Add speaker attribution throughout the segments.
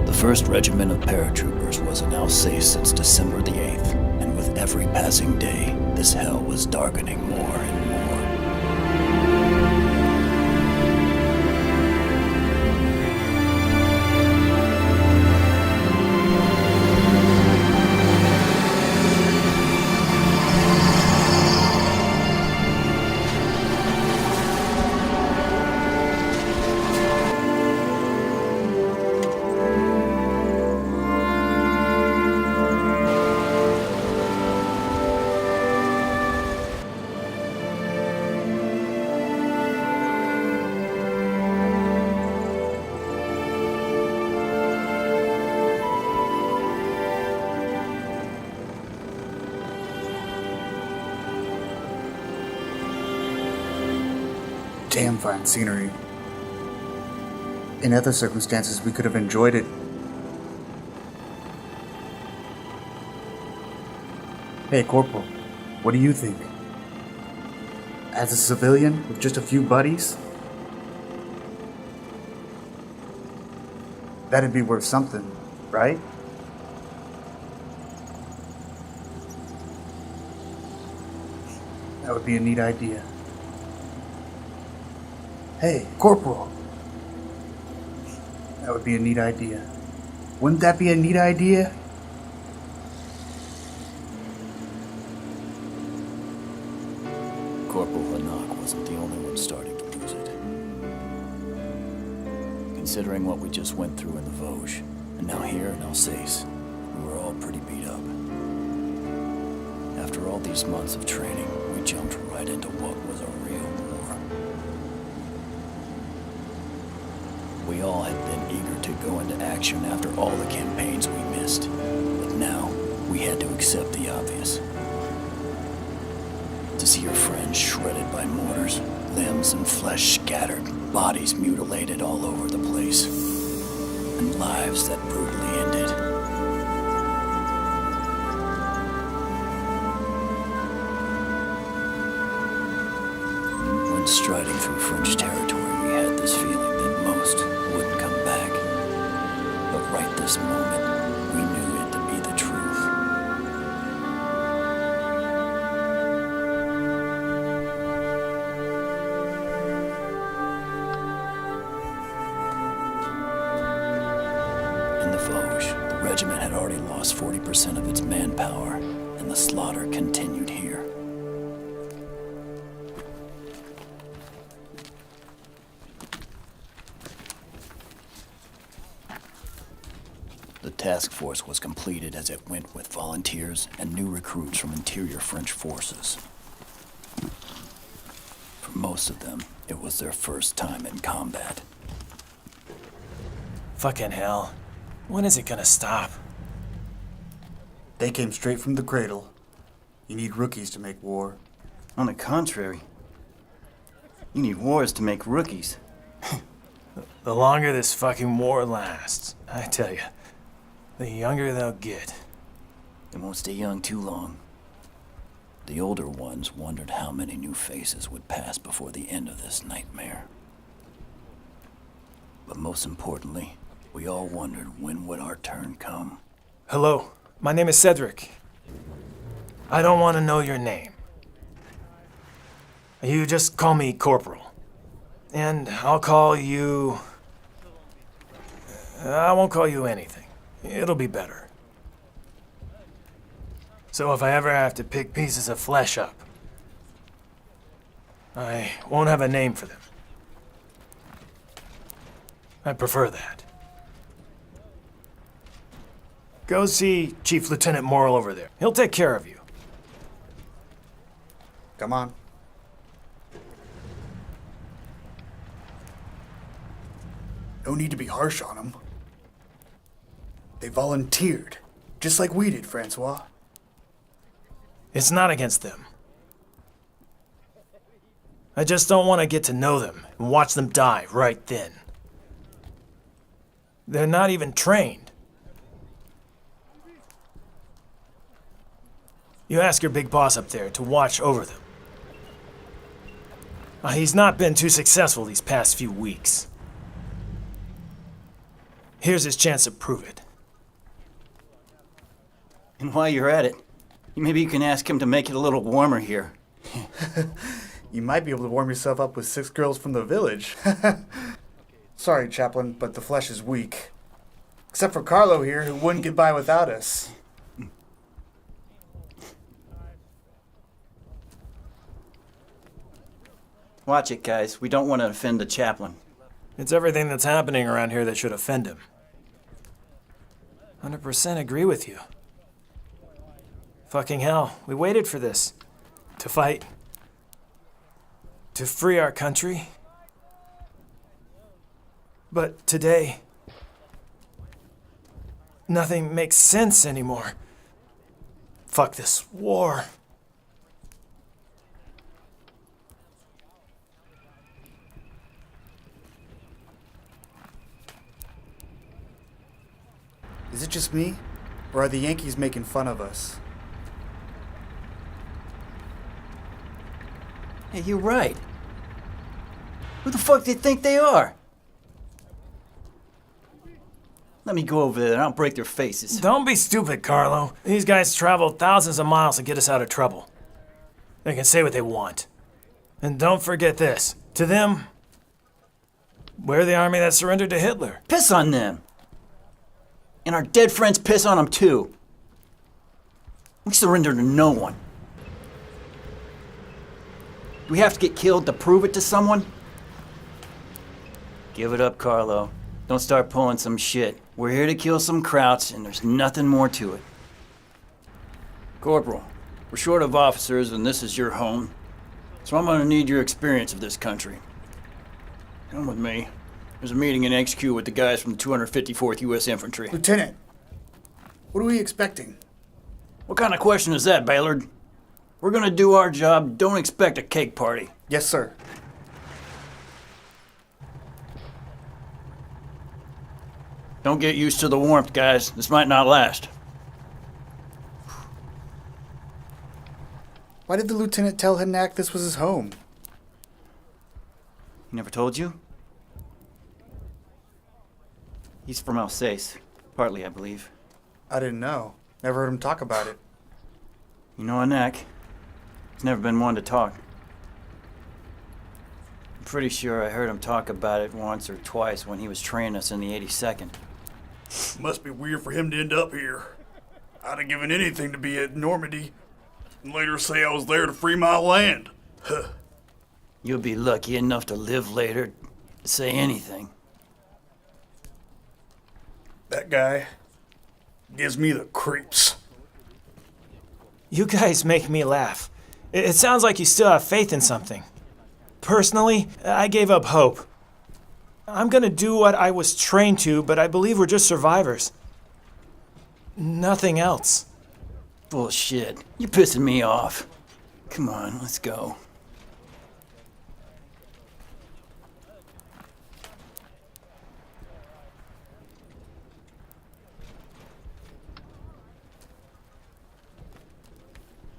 Speaker 1: The 1st Regiment of Paratroopers was in Alsace since December the 8th, and with every passing day, this hell was darkening more and more.
Speaker 2: Damn fine scenery. In other circumstances, we could have enjoyed it. Hey, Corporal, what do you think? As a civilian with just a few buddies? That'd be worth something, right? That would be a neat idea. Hey, Corporal. That would be a neat idea. Wouldn't that be a neat idea?
Speaker 1: Corporal Hanok wasn't the only one starting to lose it. Considering what we just went through in the Vosges, and now here in Alsace, we were all pretty beat up. After all these months of training, we jumped right into what was a real war. We all had been eager to go into action after all the campaigns we missed, but now we had to accept the obvious. To see your friends shredded by mortars, limbs and flesh scattered, bodies mutilated all over the place, and lives that brutally ended. When striding through French territory, we had this feeling that most wouldn't come back. But right this moment, we knew it to be the truth. In the Vosges, the regiment had already lost 40% of its manpower, and the slaughter continued here. The task force was completed as it went with volunteers and new recruits from interior French forces. For most of them, it was their first time in combat.
Speaker 3: Fucking hell. When is it gonna stop?
Speaker 2: They came straight from the cradle. You need rookies to make war.
Speaker 4: On the contrary, you need wars to make rookies.
Speaker 3: The longer this fucking war lasts, I tell you, the younger they'll get.
Speaker 1: They won't stay young too long. The older ones wondered how many new faces would pass before the end of this nightmare. But most importantly, we all wondered when would our turn come.
Speaker 3: Hello, my name is Cedric. I don't want to know your name. You just call me Corporal. And I'll call you... I won't call you anything. It'll be better. So if I ever have to pick pieces of flesh up, I won't have a name for them. I prefer that. Go see Chief Lieutenant Morrill over there. He'll take care of you.
Speaker 2: Come on. No need to be harsh on them. They volunteered, just like we did, Francois.
Speaker 3: It's not against them. I just don't want to get to know them and watch them die right then. They're not even trained. You ask your big boss up there to watch over them. He's not been too successful these past few weeks. Here's his chance to prove it.
Speaker 4: And while you're at it, maybe you can ask him to make it a little warmer here.
Speaker 2: You might be able to warm yourself up with 6 girls from the village. Sorry, Chaplain, but the flesh is weak. Except for Carlo here, who wouldn't get by without us.
Speaker 4: Watch it, guys. We don't want to offend the chaplain.
Speaker 3: It's everything that's happening around here that should offend him. 100% agree with you. Fucking hell, we waited for this. To fight. To free our country. But today, nothing makes sense anymore. Fuck this war.
Speaker 2: Is it just me? Or are the Yankees making fun of us?
Speaker 4: Hey, you're right. Who the fuck do you think they are? Let me go over there and I'll break their faces.
Speaker 3: Don't be stupid, Carlo. These guys traveled thousands of miles to get us out of trouble. They can say what they want. And don't forget this. To them, we're the army that surrendered to Hitler.
Speaker 4: Piss on them. And our dead friends piss on them too. We surrender to no one. Do we have to get killed to prove it to someone? Give it up, Carlo. Don't start pulling some shit. We're here to kill some krauts, and there's nothing more to it. Corporal, we're short of officers, and this is your home. So I'm gonna need your experience of this country. Come with me. There's a meeting in XQ with the guys from the 254th U.S. Infantry.
Speaker 2: Lieutenant, what are we expecting?
Speaker 4: What kind of question is that, Baylord? We're gonna do our job. Don't expect a cake party.
Speaker 2: Yes, sir.
Speaker 4: Don't get used to the warmth, guys. This might not last.
Speaker 2: Why did the lieutenant tell Hanak this was his home?
Speaker 4: He never told you? He's from Alsace. Partly, I believe.
Speaker 2: I didn't know. Never heard him talk about it.
Speaker 4: You know Anak? He's never been one to talk. I'm pretty sure I heard him talk about it once or twice when he was training us in the 82nd.
Speaker 5: Must be weird for him to end up here. I'd have given anything to be at Normandy and later say I was there to free my land. Huh.
Speaker 4: You'll be lucky enough to live later to say anything.
Speaker 5: That guy gives me the creeps.
Speaker 3: You guys make me laugh. It sounds like you still have faith in something. Personally, I gave up hope. I'm gonna do what I was trained to, but I believe we're just survivors. Nothing else.
Speaker 4: Bullshit. You're pissing me off. Come on, let's go.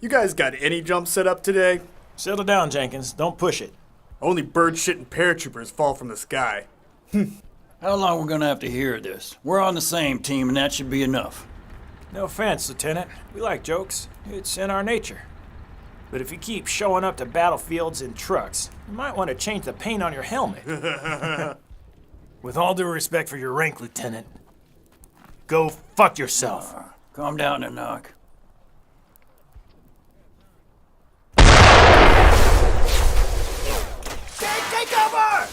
Speaker 5: You guys got any jump set up today?
Speaker 3: Settle down, Jenkins. Don't push it.
Speaker 5: Only bird shit and paratroopers fall from the sky.
Speaker 4: How long we gonna have to hear this? We're on the same team and that should be enough.
Speaker 3: No offense, Lieutenant. We like jokes. It's in our nature. But if you keep showing up to battlefields in trucks, you might want to change the paint on your helmet. With all due respect for your rank, Lieutenant, go fuck yourself.
Speaker 4: Calm down, Enoch.
Speaker 5: Take cover!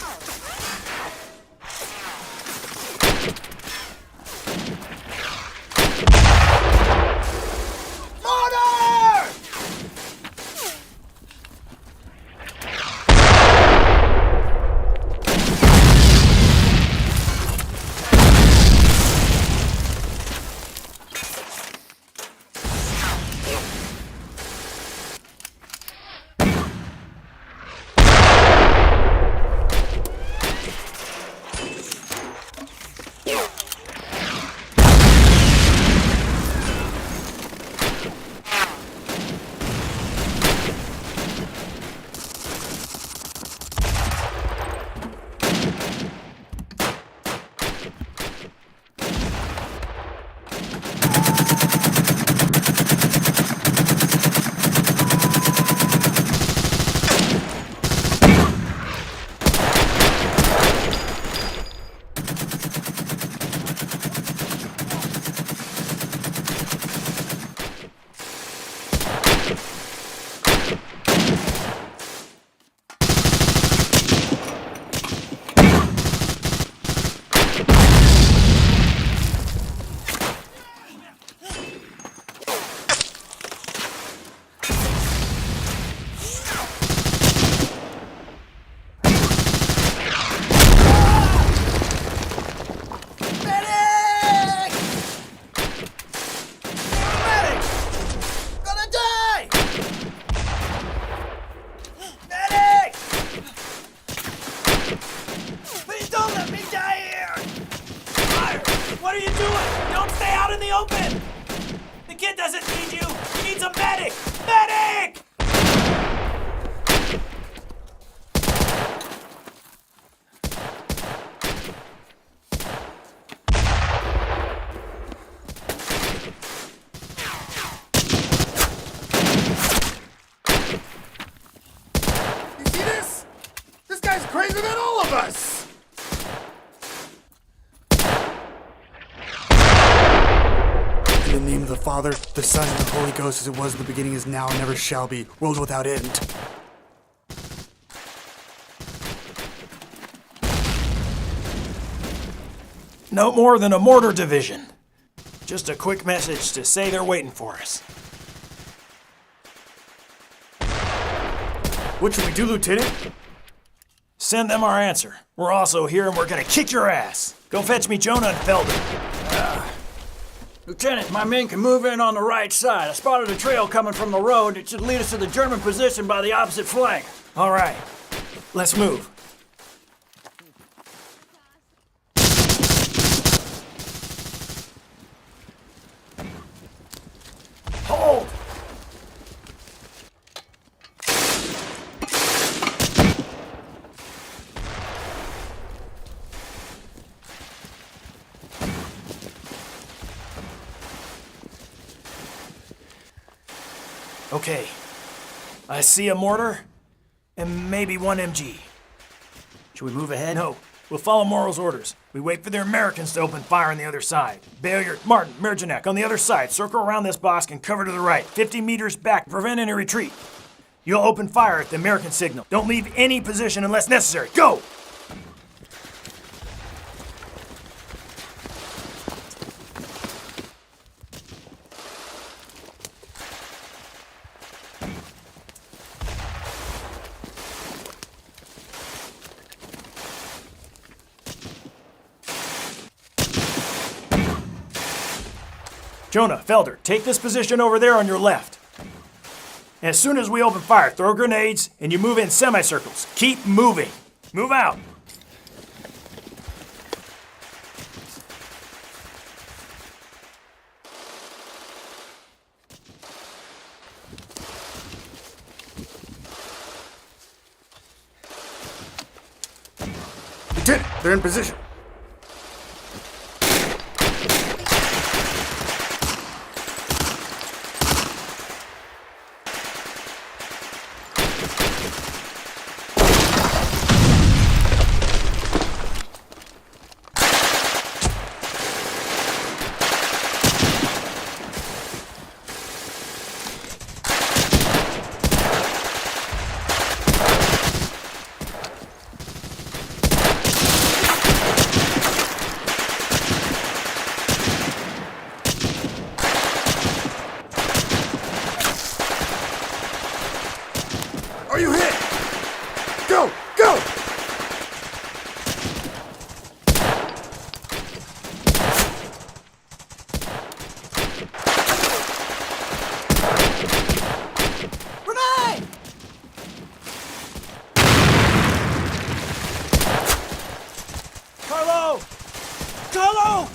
Speaker 3: doesn't need you! He needs a medic! Medic!
Speaker 2: You see this? This guy's crazier than all of us! In the name of the Father, the Son, and the Holy Ghost, as it was in the beginning, is now, and never shall be, world without end.
Speaker 3: No more than a mortar division. Just a quick message to say they're waiting for us.
Speaker 2: What should we do, Lieutenant?
Speaker 3: Send them our answer. We're also here and we're gonna kick your ass. Go fetch me Jonah and Felder.
Speaker 4: Lieutenant, my men can move in on the right side. I spotted a trail coming from the road. It should lead us to the German position by the opposite flank.
Speaker 3: All right, let's move. Hold! Okay, I see a mortar and maybe one MG. Should we move ahead? No, we'll follow Morrow's orders. We wait for the Americans to open fire on the other side. Bayard, Martin, Mergenak on the other side. Circle around this box and cover to the right. 50 meters back to prevent any retreat. You'll open fire at the American signal. Don't leave any position unless necessary. Go! Jonah, Felder, take this position over there on your left. And as soon as we open fire, throw grenades and you move in semicircles. Keep moving. Move out.
Speaker 2: Lieutenant, they're in position. Are you hit? Go! Go!
Speaker 3: Grenade! Carlo! Carlo!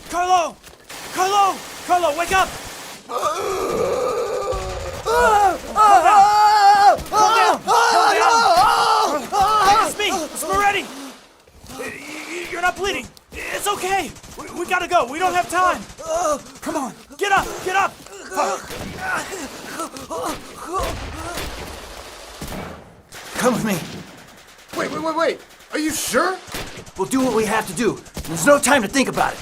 Speaker 3: Carlo! Carlo! Carlo, wake up! It's me! It's Moretti! You're not bleeding! It's okay! We gotta go! We don't have time! Come on! Get up! Get up!
Speaker 4: Come with me.
Speaker 2: Wait. Are you sure?
Speaker 4: We'll do what we have to do. There's no time to think about it.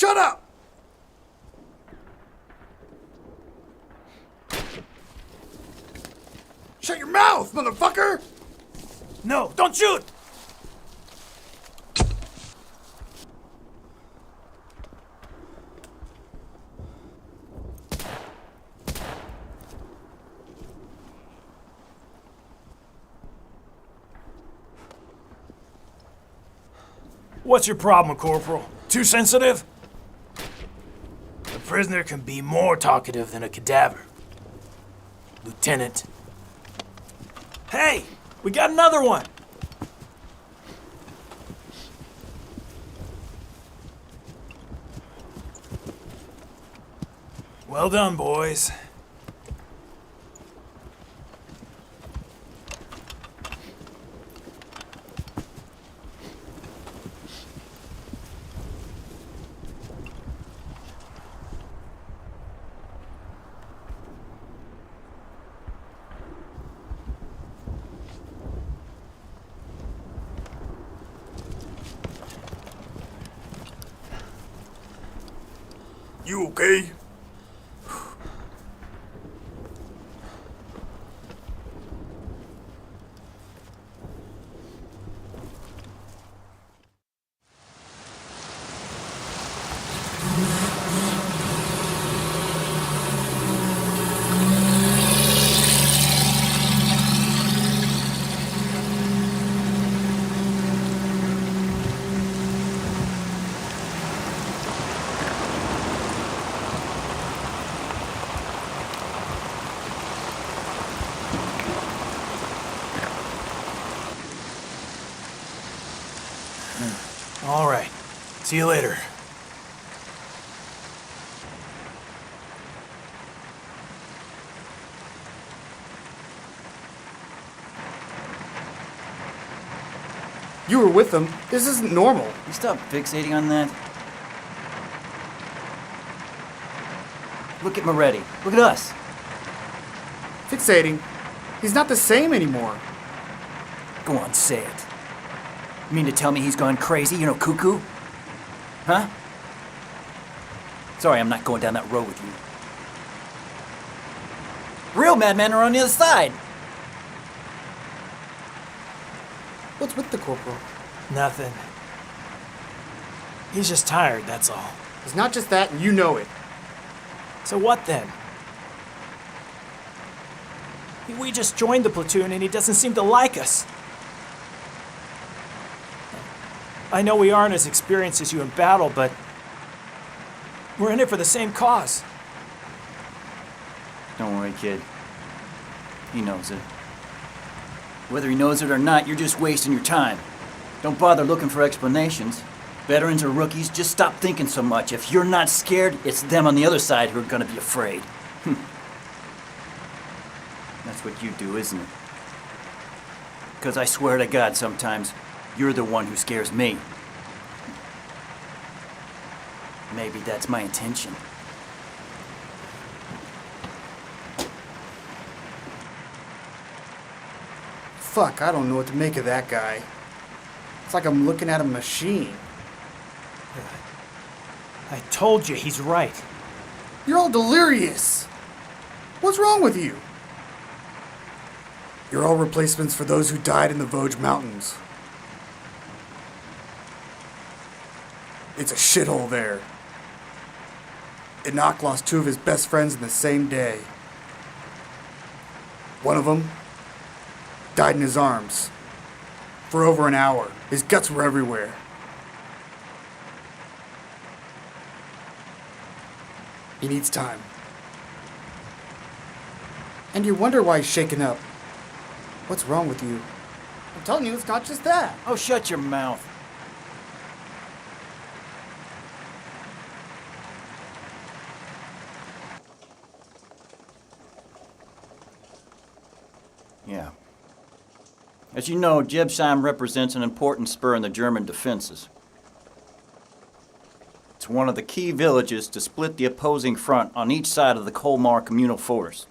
Speaker 5: Shut up! Shut your mouth, motherfucker!
Speaker 3: No, don't shoot! What's your problem, Corporal? Too sensitive? A prisoner can be more talkative than a cadaver. Lieutenant. Hey! We got another one! Well done, boys.
Speaker 5: You okay?
Speaker 3: All right. See you later.
Speaker 2: You were with them. This isn't normal.
Speaker 4: You stop fixating on that. Look at Moretti. Look at us.
Speaker 2: Fixating. He's not the same anymore.
Speaker 4: Go on, say it. You mean to tell me he's gone crazy, cuckoo? Huh? Sorry, I'm not going down that road with you. Real madmen are on the other side.
Speaker 2: What's with the corporal?
Speaker 3: Nothing. He's just tired, that's all.
Speaker 2: It's not just that, and you know it.
Speaker 3: So what then? We just joined the platoon and he doesn't seem to like us. I know we aren't as experienced as you in battle, but we're in it for the same cause.
Speaker 4: Don't worry, kid. He knows it. Whether he knows it or not, you're just wasting your time. Don't bother looking for explanations. Veterans or rookies, just stop thinking so much. If you're not scared, it's them on the other side who are gonna be afraid. That's what you do, isn't it? Because I swear to God, sometimes you're the one who scares me. Maybe that's my intention.
Speaker 2: Fuck, I don't know what to make of that guy. It's like I'm looking at a machine.
Speaker 3: I told you he's right.
Speaker 2: You're all delirious. What's wrong with you? You're all replacements for those who died in the Vosges Mountains. It's a shithole there. Enoch lost two of his best friends in the same day. One of them died in his arms for over an hour. His guts were everywhere. He needs time. And you wonder why he's shaken up. What's wrong with you? I'm telling you, it's not just that.
Speaker 4: Oh, shut your mouth. Yeah. As you know, Jebsheim represents an important spur in the German defenses. It's one of the key villages to split the opposing front on each side of the Colmar communal forest.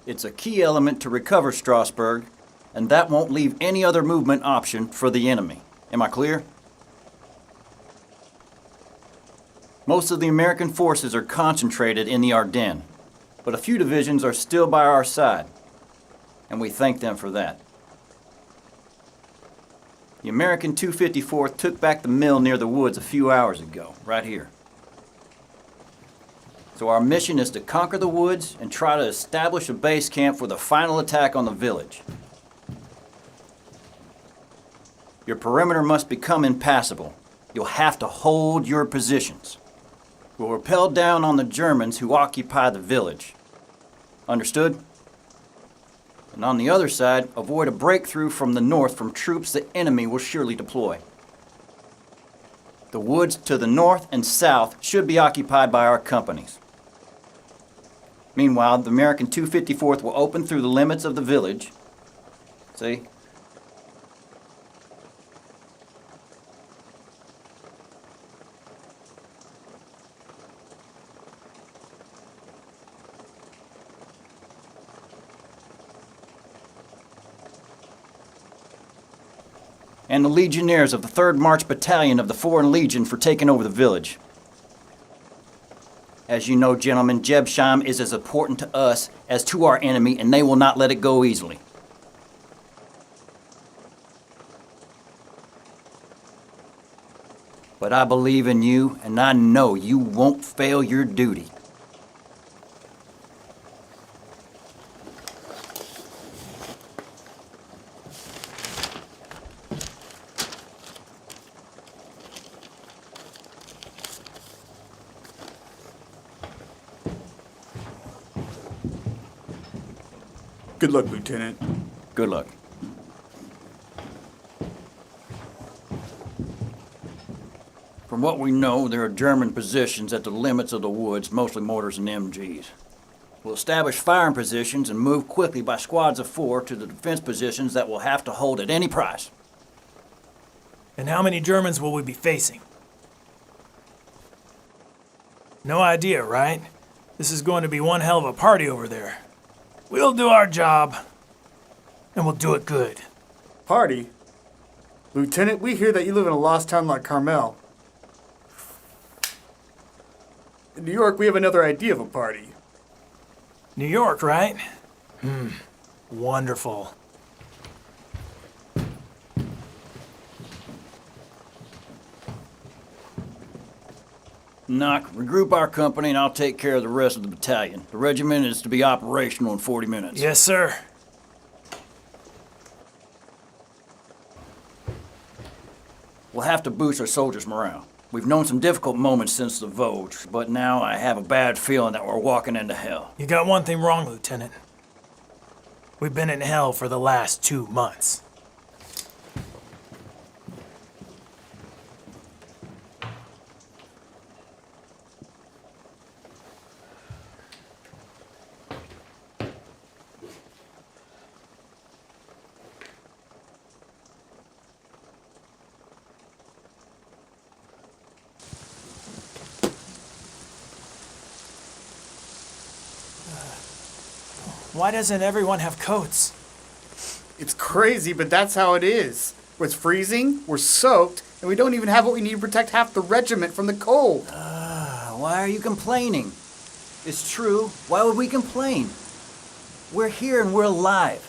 Speaker 4: It's a key element to recover Strasbourg, and that won't leave any other movement option for the enemy. Am I clear? Most of the American forces are concentrated in the Ardennes, but a few divisions are still by our side, and we thank them for that. The American 254th took back the mill near the woods a few hours ago, right here. So our mission is to conquer the woods and try to establish a base camp for the final attack on the village. Your perimeter must become impassable. You'll have to hold your positions. We'll rappel down on the Germans who occupy the village. Understood? And on the other side, avoid a breakthrough from the north from troops the enemy will surely deploy. The woods to the north and south should be occupied by our companies. Meanwhile, the American 254th will open through the limits of the village. See? And the Legionnaires of the 3rd March Battalion of the Foreign Legion for taking over the village. As you know, gentlemen, Jebsheim is as important to us as to our enemy, and they will not let it go easily. But I believe in you, and I know you won't fail your duty.
Speaker 2: Good luck, Lieutenant.
Speaker 4: Good luck. From what we know, there are German positions at the limits of the woods, mostly mortars and MGs. We'll establish firing positions and move quickly by squads of 4 to the defense positions that we'll have to hold at any price.
Speaker 3: And how many Germans will we be facing? No idea, right? This is going to be one hell of a party over there. We'll do our job, and we'll do it good.
Speaker 2: Party? Lieutenant, we hear that you live in a lost town like Carmel. In New York, we have another idea of a party.
Speaker 3: New York, right? Wonderful.
Speaker 4: Knock, regroup our company and I'll take care of the rest of the battalion. The regiment is to be operational in 40 minutes.
Speaker 3: Yes, sir.
Speaker 4: We'll have to boost our soldiers' morale. We've known some difficult moments since the Vosges, but now I have a bad feeling that we're walking into hell.
Speaker 3: You got one thing wrong, Lieutenant. We've been in hell for the last 2 months. Why doesn't everyone have coats?
Speaker 2: It's crazy, but that's how it is. It's freezing, we're soaked, and we don't even have what we need to protect half the regiment from the cold.
Speaker 4: Why are you complaining? It's true. Why would we complain? We're here and we're alive.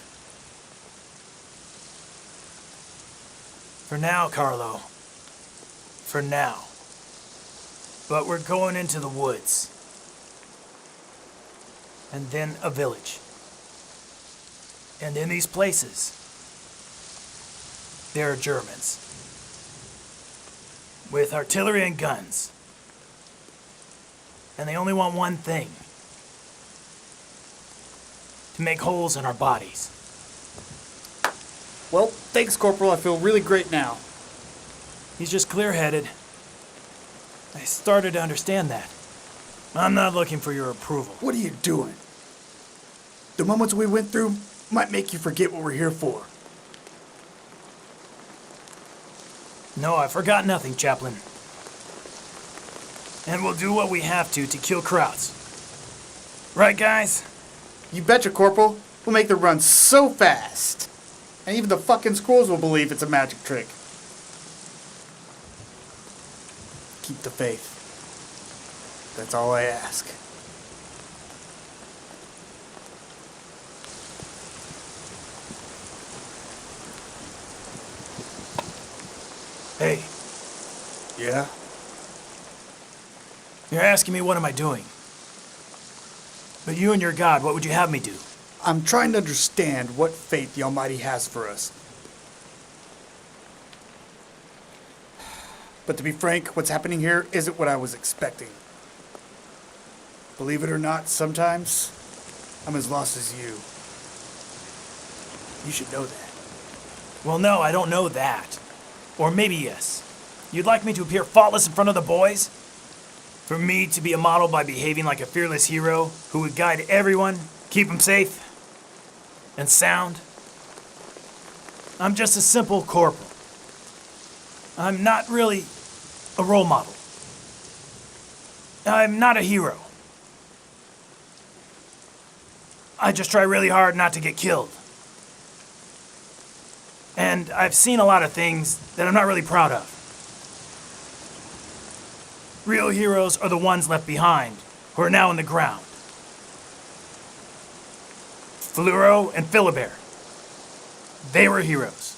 Speaker 3: For now, Carlo. For now. But we're going into the woods. And then a village. And in these places, there are Germans. With artillery and guns. And they only want one thing. To make holes in our bodies.
Speaker 2: Well, thanks, Corporal. I feel really great now.
Speaker 3: He's just clear-headed. I started to understand that. I'm not looking for your approval.
Speaker 2: What are you doing? The moments we went through might make you forget what we're here for.
Speaker 3: No, I forgot nothing, Chaplain. And we'll do what we have to kill Krauts. Right, guys?
Speaker 2: You betcha, Corporal. We'll make the run so fast. And even the fucking squirrels will believe it's a magic trick. Keep the faith. That's all I ask.
Speaker 3: Hey,
Speaker 2: Yeah?
Speaker 3: you're asking me what am I doing? But you and your God, what would you have me do?
Speaker 2: I'm trying to understand what fate the Almighty has for us. But to be frank, what's happening here isn't what I was expecting. Believe it or not, sometimes I'm as lost as you. You should know that.
Speaker 3: Well, no, I don't know that. Or maybe yes. You'd like me to appear faultless in front of the boys? For me to be a model by behaving like a fearless hero who would guide everyone, keep them safe and sound? I'm just a simple corporal. I'm not really a role model. I'm not a hero. I just try really hard not to get killed. And I've seen a lot of things that I'm not really proud of. Real heroes are the ones left behind, who are now in the ground. Fluoro and Philibert. They were heroes.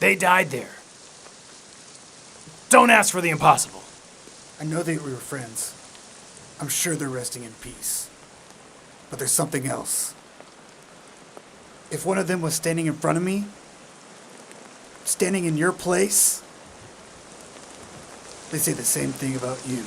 Speaker 3: They died there. Don't ask for the impossible.
Speaker 2: I know that we were friends. I'm sure they're resting in peace. But there's something else. If one of them was standing in front of me, standing in your place, they say the same thing about you.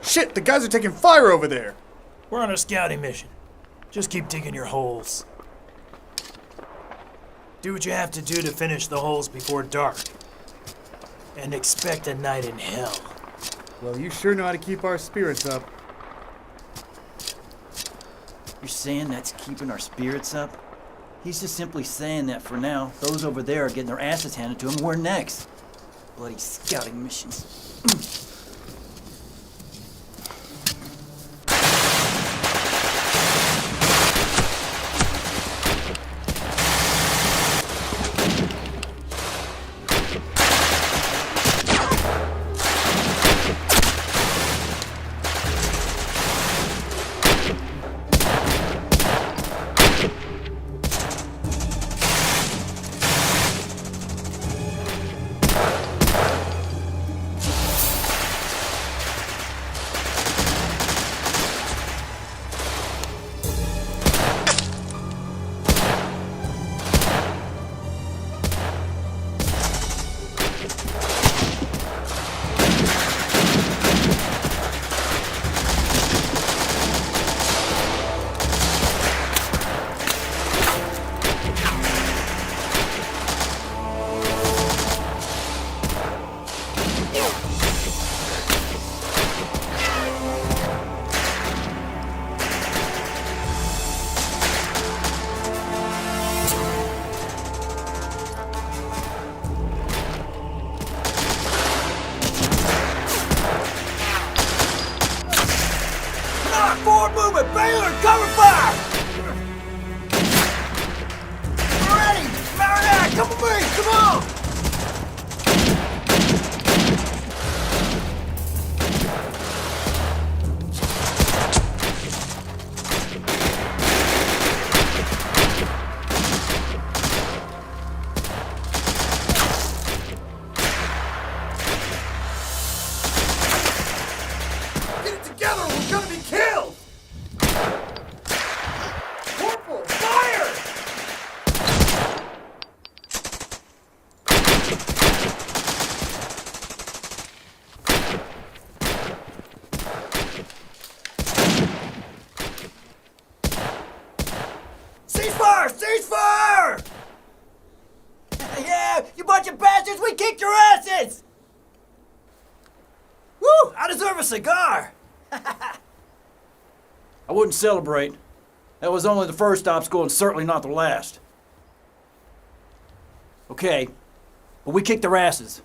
Speaker 2: Shit, the guys are taking fire over there.
Speaker 3: We're on a scouting mission. Just keep digging your holes. Do what you have to do to finish the holes before dark. And expect a night in hell.
Speaker 2: Well, you sure know how to keep our spirits up.
Speaker 4: You're saying that's keeping our spirits up? He's just simply saying that for now, those over there are getting their asses handed to them. We're next. Bloody scouting missions.
Speaker 3: Forward movement! Baylor, cover fire! Ready! Fire action!
Speaker 2: Come with me! Come on! Get it together! We're gonna be killed! Corporal, fire!
Speaker 4: Ceasefire! Ceasefire! Yeah, you bunch of bastards, we kicked your asses! Woo! I deserve a cigar! I wouldn't celebrate. That was only the first obstacle and certainly not the last. Okay, but we kicked their asses.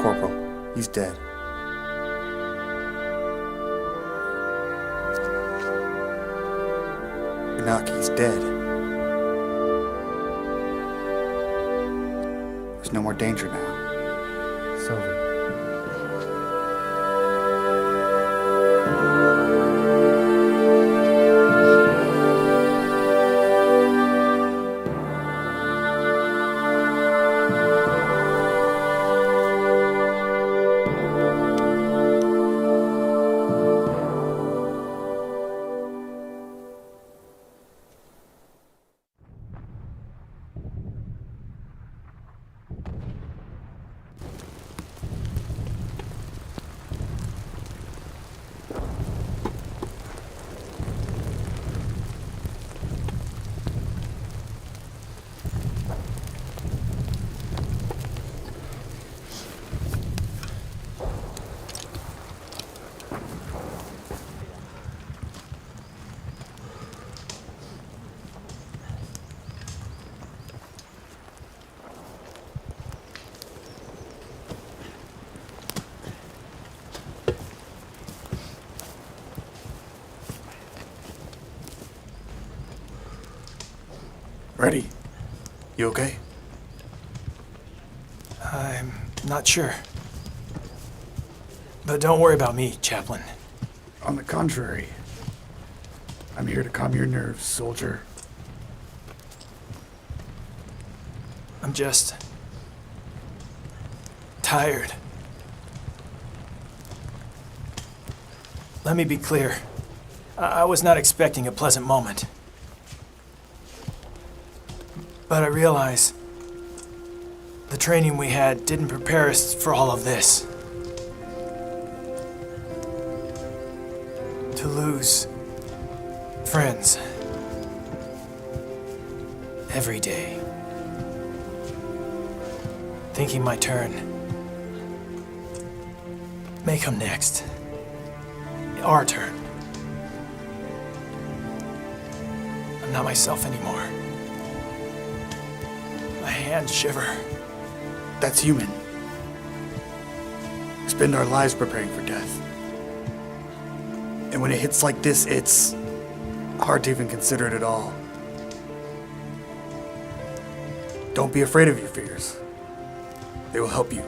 Speaker 2: Corporal, he's dead. Inaki's dead. There's no more danger now. It's over. Ready? You okay?
Speaker 3: I'm not sure. But don't worry about me, Chaplain.
Speaker 2: On the contrary, I'm here to calm your nerves, soldier.
Speaker 3: I'm just tired. Let me be clear. I was not expecting a pleasant moment. But I realize the training we had didn't prepare us for all of this. To lose friends every day. Thinking my turn may come next. Our turn. I'm not myself anymore. My hands shiver.
Speaker 2: That's human. We spend our lives preparing for death. And when it hits like this, it's hard to even consider it at all. Don't be afraid of your fears. They will help you.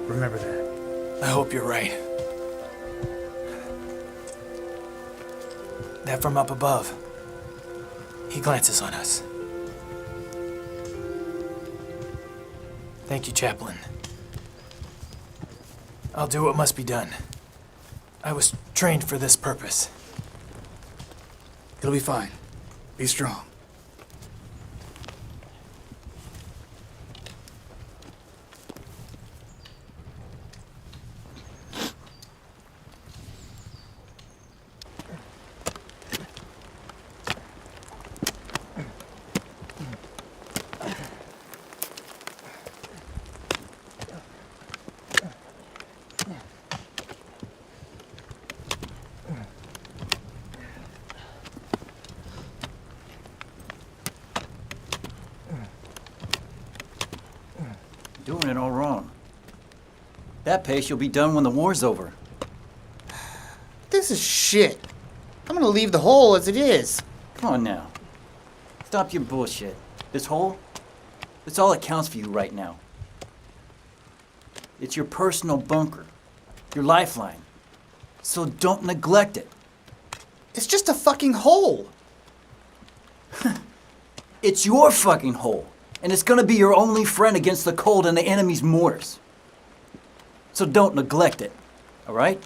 Speaker 2: Remember that.
Speaker 3: I hope you're right. That from up above. He glances on us. Thank you, Chaplain. I'll do what must be done. I was trained for this purpose.
Speaker 2: It'll be fine. Be strong.
Speaker 4: Doing it all wrong. That pace, you'll be done when the war's over.
Speaker 6: This is shit. I'm gonna leave the hole as it is.
Speaker 4: Come on now. Stop your bullshit. This hole, that's all that counts for you right now. It's your personal bunker, your lifeline. So don't neglect it.
Speaker 6: It's just a fucking hole.
Speaker 4: It's your fucking hole. And it's gonna be your only friend against the cold and the enemy's mortars. So don't neglect it, all right?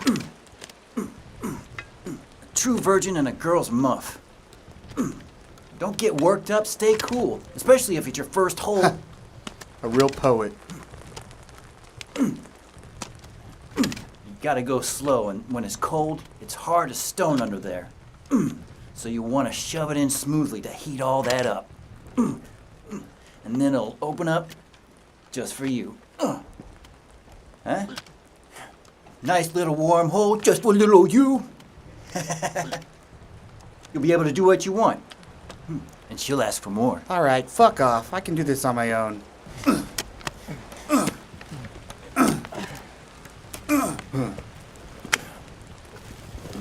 Speaker 4: A true virgin in a girl's muff. Don't get worked up, stay cool, especially if it's your first hole.
Speaker 2: A real poet.
Speaker 4: You gotta go slow, and when it's cold, it's hard as stone under there. So you want to shove it in smoothly to heat all that up. And then it'll open up just for you. Huh? Nice little warm hole just for little old you. You'll be able to do what you want. And she'll ask for more.
Speaker 6: All right, fuck off. I can do this on my own.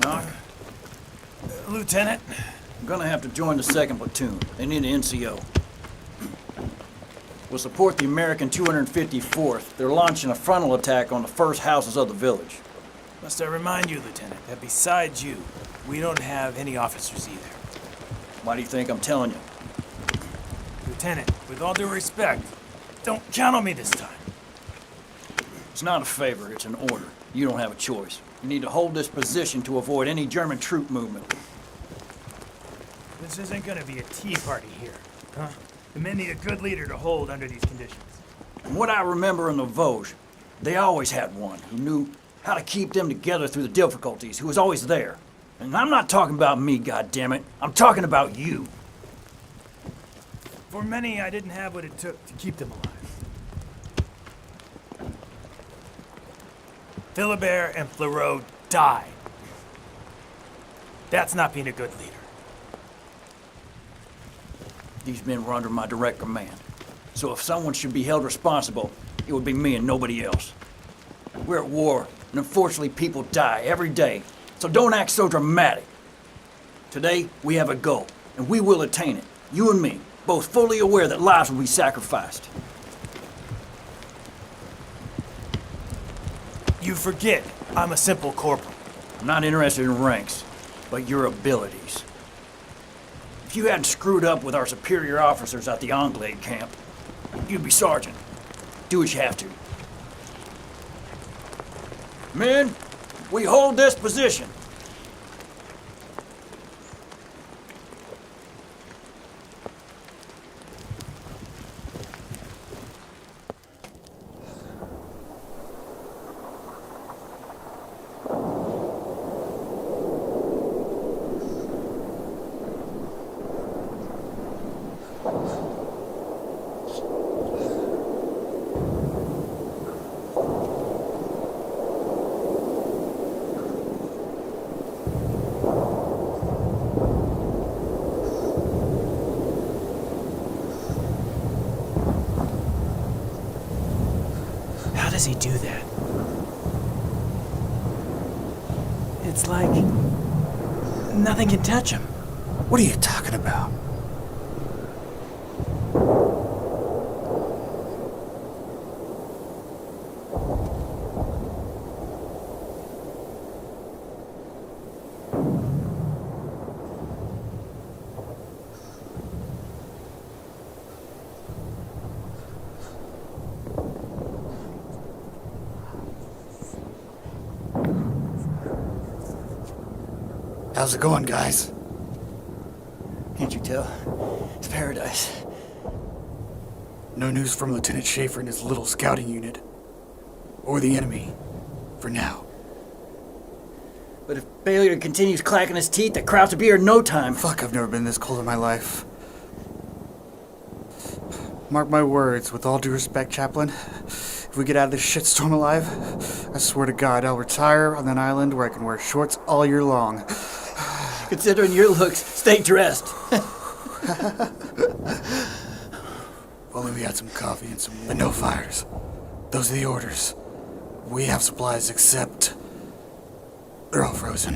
Speaker 4: Knock.
Speaker 3: Lieutenant,
Speaker 4: I'm gonna have to join the 2nd platoon. They need an NCO. We'll support the American 254th. They're launching a frontal attack on the first houses of the village.
Speaker 3: must I remind you, Lieutenant, that besides you, we don't have any officers either.
Speaker 4: Why do you think I'm telling you?
Speaker 3: Lieutenant, with all due respect, don't count on me this time.
Speaker 4: It's not a favor, it's an order. You don't have a choice. You need to hold this position to avoid any German troop movement.
Speaker 3: This isn't gonna be a tea party here, huh? The men need a good leader to hold under these conditions.
Speaker 4: From what I remember in the Vosges, they always had one who knew how to keep them together through the difficulties, who was always there. And I'm not talking about me, goddammit. I'm talking about you.
Speaker 3: For many, I didn't have what it took to keep them alive. Philibert and Fleureau died. That's not being a good leader.
Speaker 4: These men were under my direct command. So if someone should be held responsible, it would be me and nobody else. We're at war, and unfortunately people die every day. So don't act so dramatic. Today, we have a goal, and we will attain it. You and me, both fully aware that lives will be sacrificed.
Speaker 3: You forget, I'm a simple corporal.
Speaker 4: I'm not interested in ranks, but your abilities. If you hadn't screwed up with our superior officers at the Anglade camp, you'd be sergeant. Do what you have to. Men, we hold this position.
Speaker 3: How does he do that? It's like nothing can touch him.
Speaker 2: What are you talking about? How's it going, guys?
Speaker 4: Can't you tell? It's paradise.
Speaker 2: No news from Lieutenant Schaefer and his little scouting unit. Or the enemy. For now.
Speaker 4: But if failure continues clacking his teeth, the Krauts will be here in no time.
Speaker 2: Fuck, I've never been this cold in my life. Mark my words, with all due respect, Chaplain. If we get out of this shitstorm alive, I swear to God, I'll retire on an island where I can wear shorts all year long.
Speaker 4: Considering your looks, stay dressed.
Speaker 2: If only we had some coffee and some... And no fires. Those are the orders. We have supplies except... They're all frozen.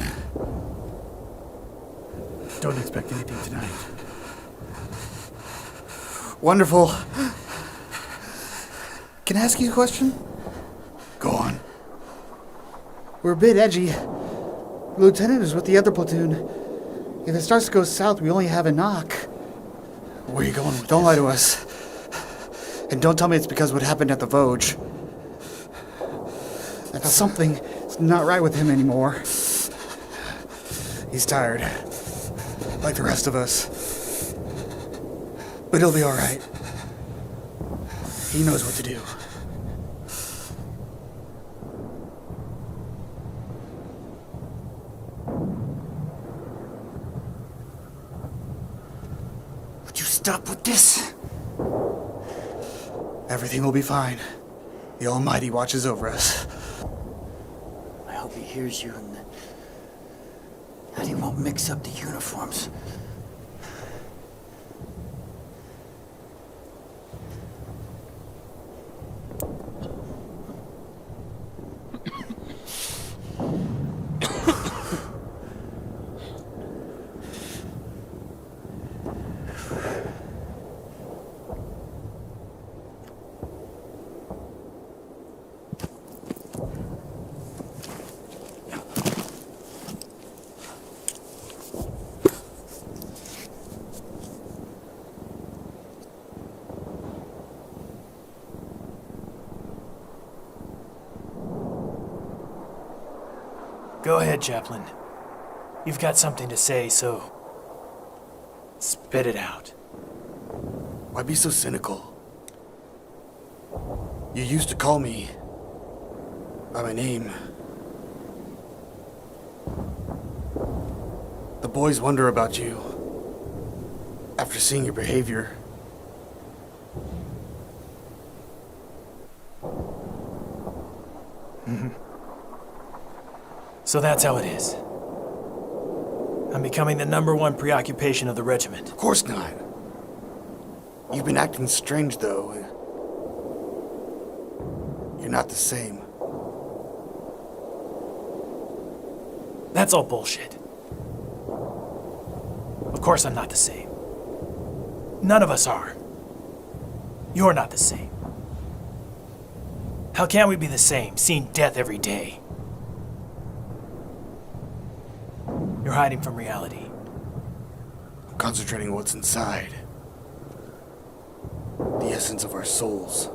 Speaker 2: Don't expect anything tonight. Wonderful. Can I ask you a question? Go on. We're a bit edgy. The lieutenant is with the other platoon. If it starts to go south, we only have a knock. Where are you going with Don't lie to us. And don't tell me it's because of what happened at the Vosges. That's something is not right with him anymore. He's tired. Like the rest of us. But he'll be alright. He knows what to do.
Speaker 4: Would you stop with this?
Speaker 2: Everything will be fine. The Almighty watches over us.
Speaker 4: I hope he hears you and that he won't mix up the uniforms.
Speaker 3: Go ahead, Chaplain. You've got something to say, so spit it out.
Speaker 2: Why be so cynical? You used to call me by my name. The boys wonder about you after seeing your behavior.
Speaker 3: So that's how it is. I'm becoming the #1 preoccupation of the regiment.
Speaker 2: Of course not. You've been acting strange, though. You're not the same.
Speaker 3: That's all bullshit. Of course I'm not the same. None of us are. You're not the same. How can we be the same, seeing death every day? You're hiding from reality.
Speaker 2: I'm concentrating on what's inside. The essence of our souls.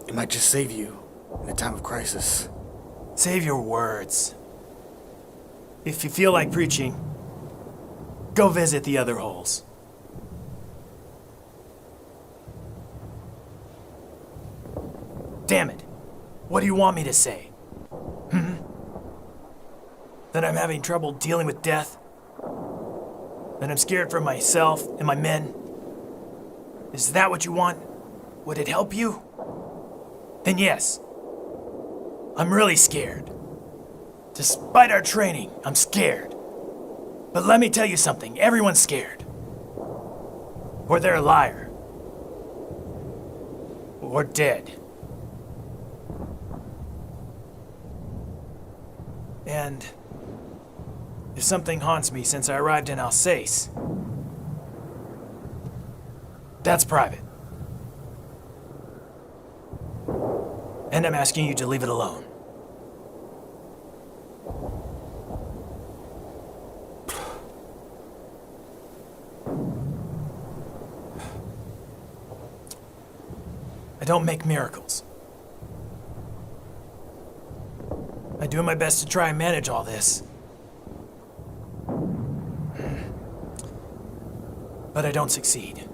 Speaker 2: It might just save you in a time of crisis.
Speaker 3: Save your words. If you feel like preaching, go visit the other holes. Damn it. What do you want me to say? That I'm having trouble dealing with death? That I'm scared for myself and my men? Is that what you want? Would it help you? Then yes. I'm really scared. Despite our training, I'm scared. But let me tell you something, everyone's scared. Or they're a liar. Or dead. And if something haunts me since I arrived in Alsace, that's private. And I'm asking you to leave it alone. I don't make miracles. I do my best to try and manage all this. But I don't succeed.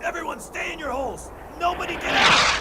Speaker 3: Everyone stay in your holes! Nobody get out!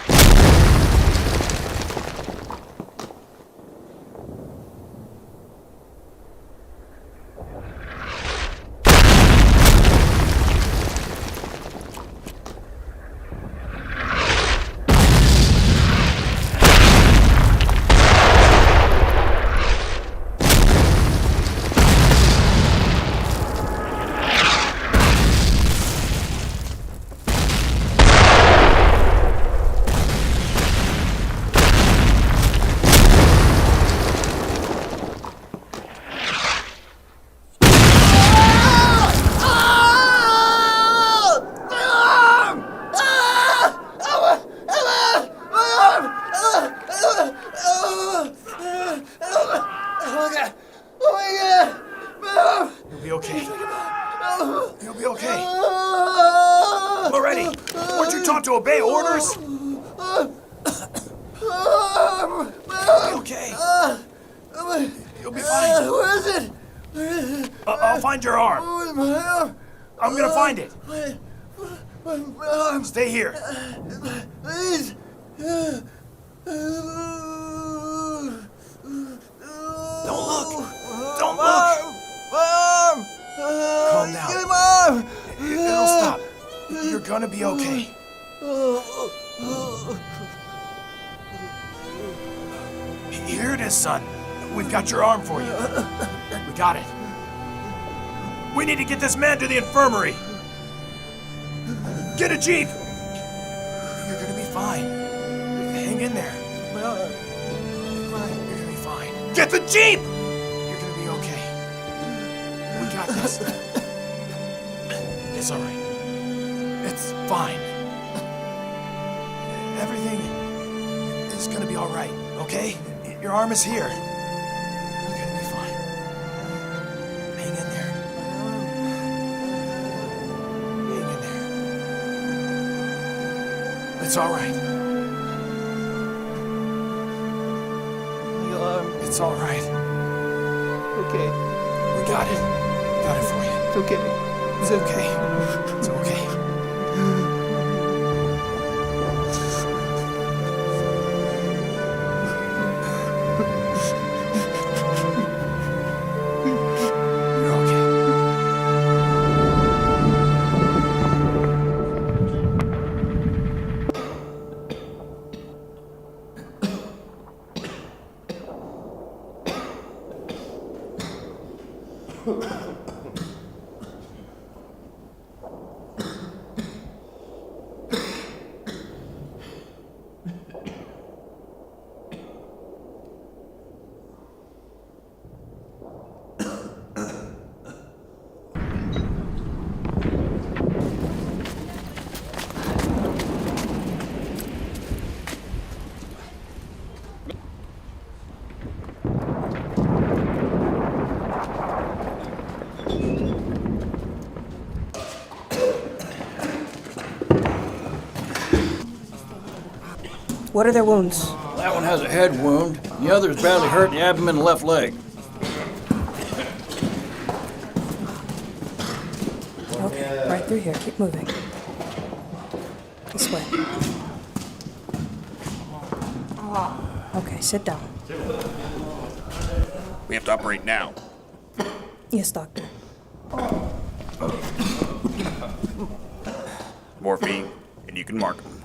Speaker 3: You'll be okay. You'll be okay. Moretti, weren't you taught to obey orders? You'll be okay. You'll be fine.
Speaker 6: Where is it?
Speaker 3: I'll find your arm.
Speaker 6: My arm.
Speaker 3: I'm gonna find it.
Speaker 6: My arm.
Speaker 3: Stay here.
Speaker 6: Please.
Speaker 3: Don't look. Don't look.
Speaker 6: My arm.
Speaker 3: Calm down.
Speaker 6: Get my arm.
Speaker 3: It'll stop. You're gonna be okay. Here it is, son. We've got your arm for you. We got it. We need to get this man to the infirmary. Get a jeep. You're gonna be fine. Hang in there. You're gonna be fine. Get the jeep! You're gonna be okay. We got this. It's all right. It's fine. Everything is gonna be all right, okay? Your arm is here. You're gonna be fine. Hang in there. Hang in there. It's all right.
Speaker 6: My arm.
Speaker 3: It's all right.
Speaker 6: Okay.
Speaker 3: We got it. Got it for you.
Speaker 6: It's okay.
Speaker 3: It's okay. It's okay. You're okay.
Speaker 7: What are their wounds?
Speaker 4: That one has a head wound. The other is badly hurt in the abdomen and left leg.
Speaker 7: Okay, right through here. Keep moving. This way. Okay, sit down.
Speaker 5: We have to operate now.
Speaker 7: Yes, doctor.
Speaker 5: Morphine, and you can mark them.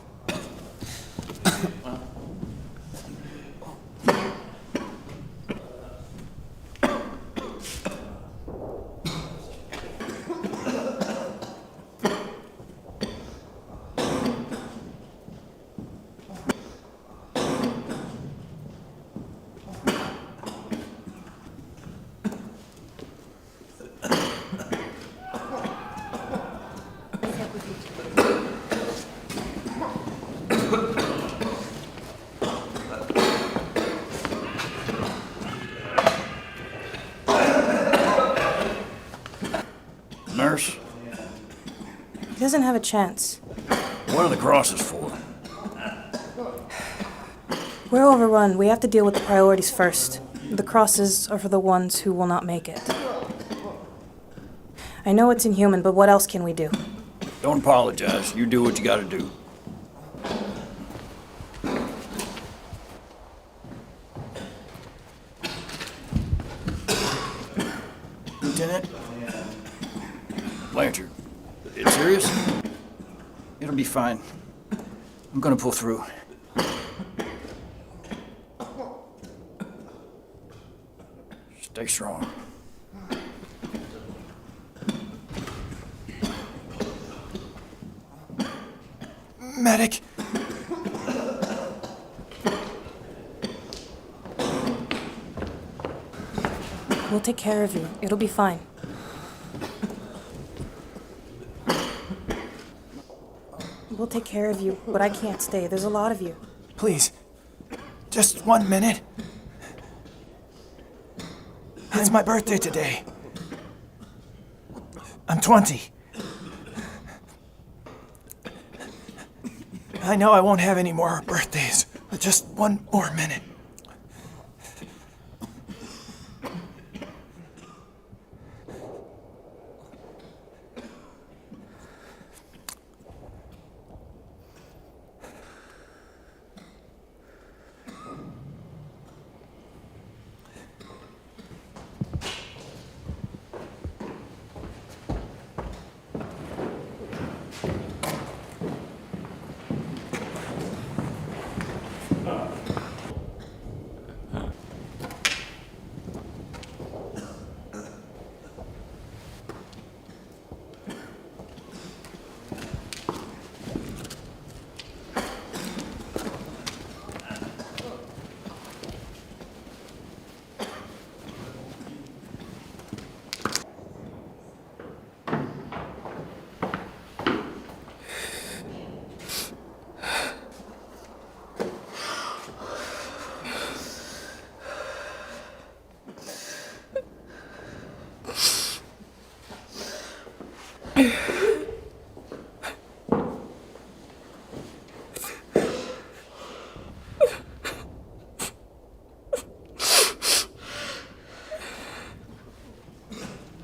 Speaker 4: Nurse,
Speaker 7: He doesn't have a chance.
Speaker 4: what are the crosses for?
Speaker 7: We're overrun. We have to deal with the priorities first. The crosses are for the ones who will not make it. I know it's inhuman, but what else can we do?
Speaker 4: Don't apologize. You do what you gotta do. Lieutenant? Blanchard, it's serious? It'll be fine. I'm gonna pull through. Stay strong.
Speaker 3: Medic!
Speaker 7: We'll take care of you. It'll be fine. We'll take care of you, but I can't stay. There's a lot of you.
Speaker 3: Please, just 1 minute. It's my birthday today. I'm 20. I know I won't have any more birthdays, but just 1 more minute.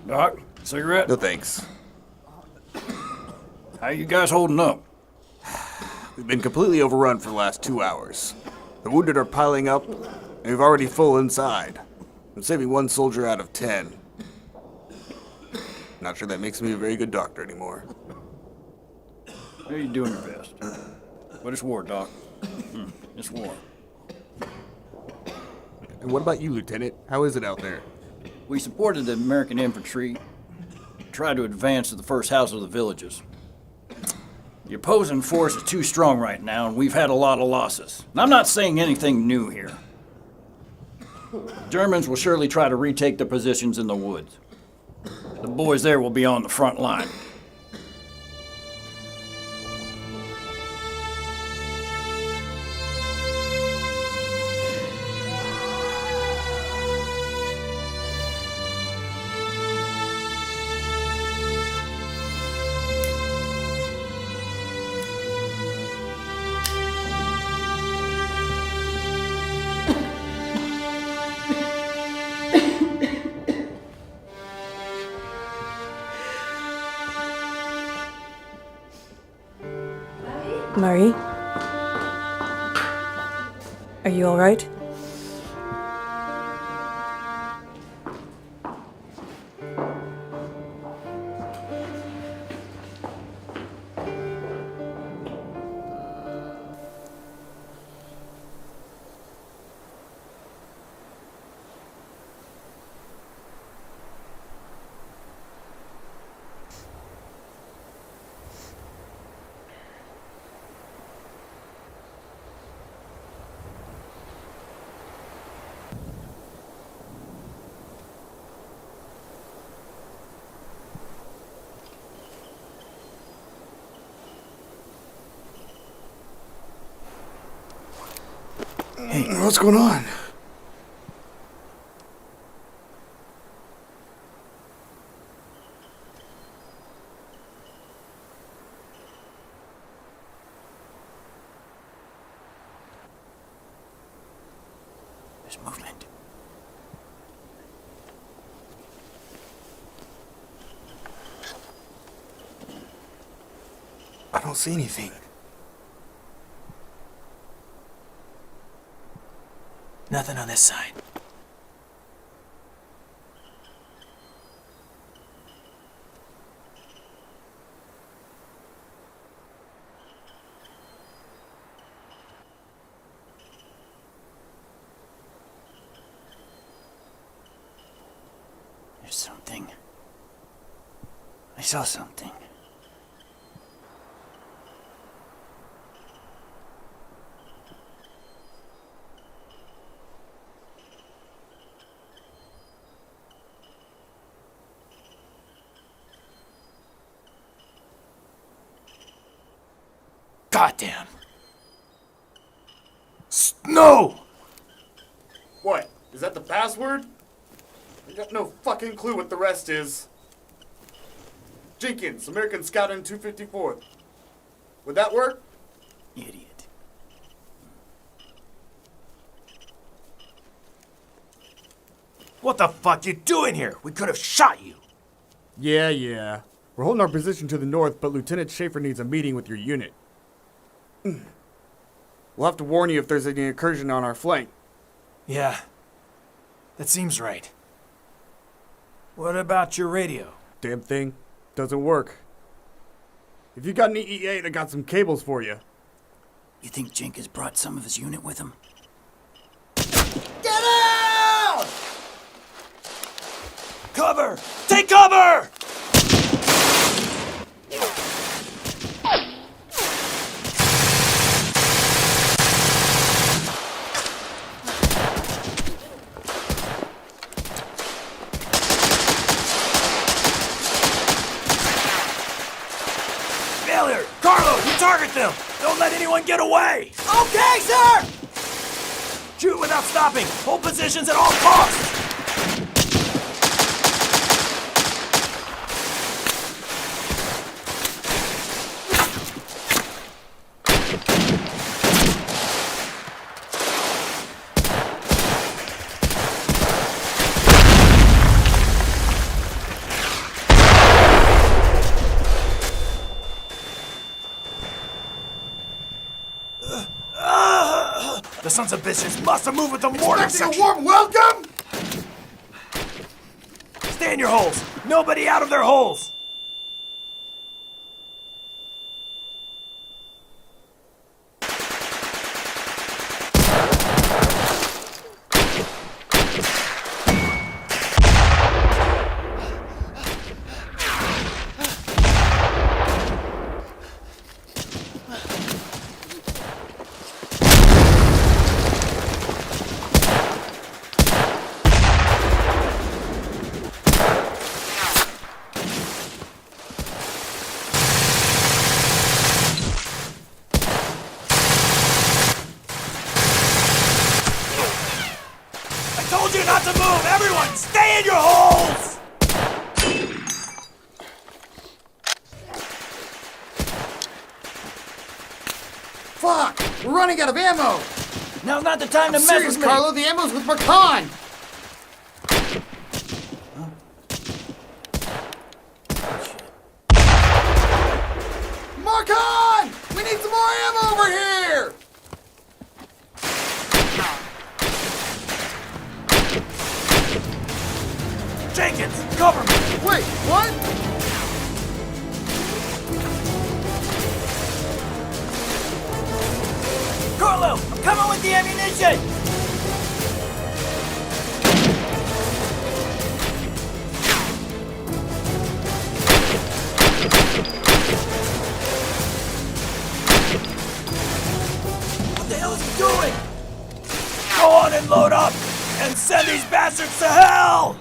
Speaker 4: Doc, cigarette?
Speaker 5: No thanks.
Speaker 4: How you guys holding up?
Speaker 5: We've been completely overrun for the last 2 hours. The wounded are piling up, and we've already full inside. I'm saving 1 soldier out of 10. Not sure that makes me a very good doctor anymore.
Speaker 4: Well, you're doing your best. But it's war, Doc. It's war.
Speaker 5: And what about you, Lieutenant? How is it out there?
Speaker 4: We supported the American infantry, tried to advance to the first house of the villages. The opposing force is too strong right now, and we've had a lot of losses. And I'm not saying anything new here. The Germans will surely try to retake the positions in the woods. The boys there will be on the front line.
Speaker 7: Marie? Are you alright?
Speaker 5: What's going on?
Speaker 1: There's movement.
Speaker 5: I don't see anything.
Speaker 3: Nothing on this side.
Speaker 1: There's something. I saw something.
Speaker 3: Goddamn. No!
Speaker 5: What? Is that the password? I got no fucking clue what the rest is. Jenkins, American Scout in 254. Would that work?
Speaker 1: Idiot.
Speaker 3: What the fuck you doing here? We could have shot you.
Speaker 5: Yeah. We're holding our position to the north, but Lieutenant Schaefer needs a meeting with your unit. We'll have to warn you if there's any incursion on our flank.
Speaker 3: Yeah, that seems right. What about your radio?
Speaker 5: Damn thing. Doesn't work. If you got an EE8, I got some cables for you.
Speaker 1: You think Jenkins brought some of his unit with him?
Speaker 6: Get out!
Speaker 3: Cover! Take cover! Failure! Carlo, you target them! Don't let anyone get away!
Speaker 6: Okay, sir!
Speaker 3: Shoot without stopping! Hold positions at all costs! The sons of bitches must have moved with the mortar
Speaker 6: Expecting a
Speaker 3: section!
Speaker 6: warm welcome?
Speaker 3: Stay in your holes! Nobody out of their holes! I told you not to move! Everyone, stay in your holes!
Speaker 6: Fuck! We're running out of ammo!
Speaker 1: Now's not the time to
Speaker 6: I'm
Speaker 1: mess
Speaker 6: serious,
Speaker 1: with me!
Speaker 6: Carlo. The ammo's with Marcon! Marcon! We need some more ammo!
Speaker 3: Cover me!
Speaker 6: Wait, what?
Speaker 4: Carlo, I'm coming with the ammunition! What the hell is he doing?
Speaker 3: Go on and load up! And send these bastards to hell!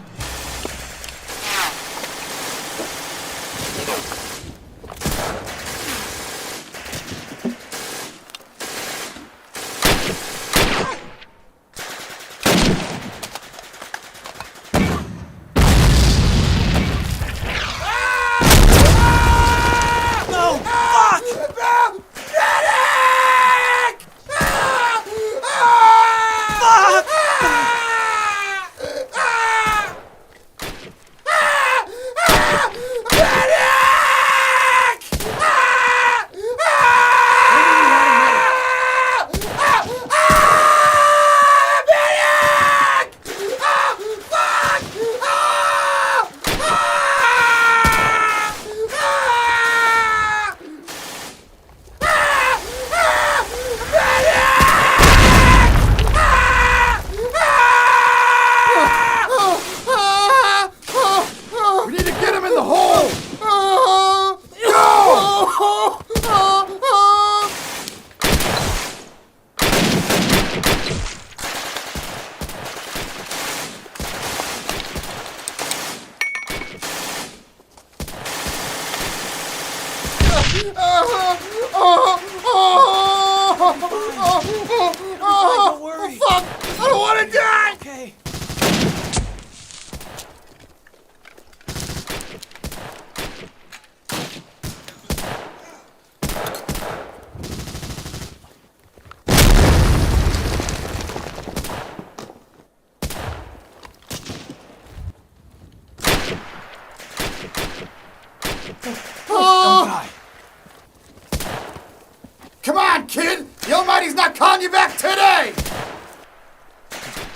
Speaker 6: Don't worry. Fuck! I don't want to die!
Speaker 3: Okay. Don't die.
Speaker 6: Come on, kid! The Almighty's not calling you back today!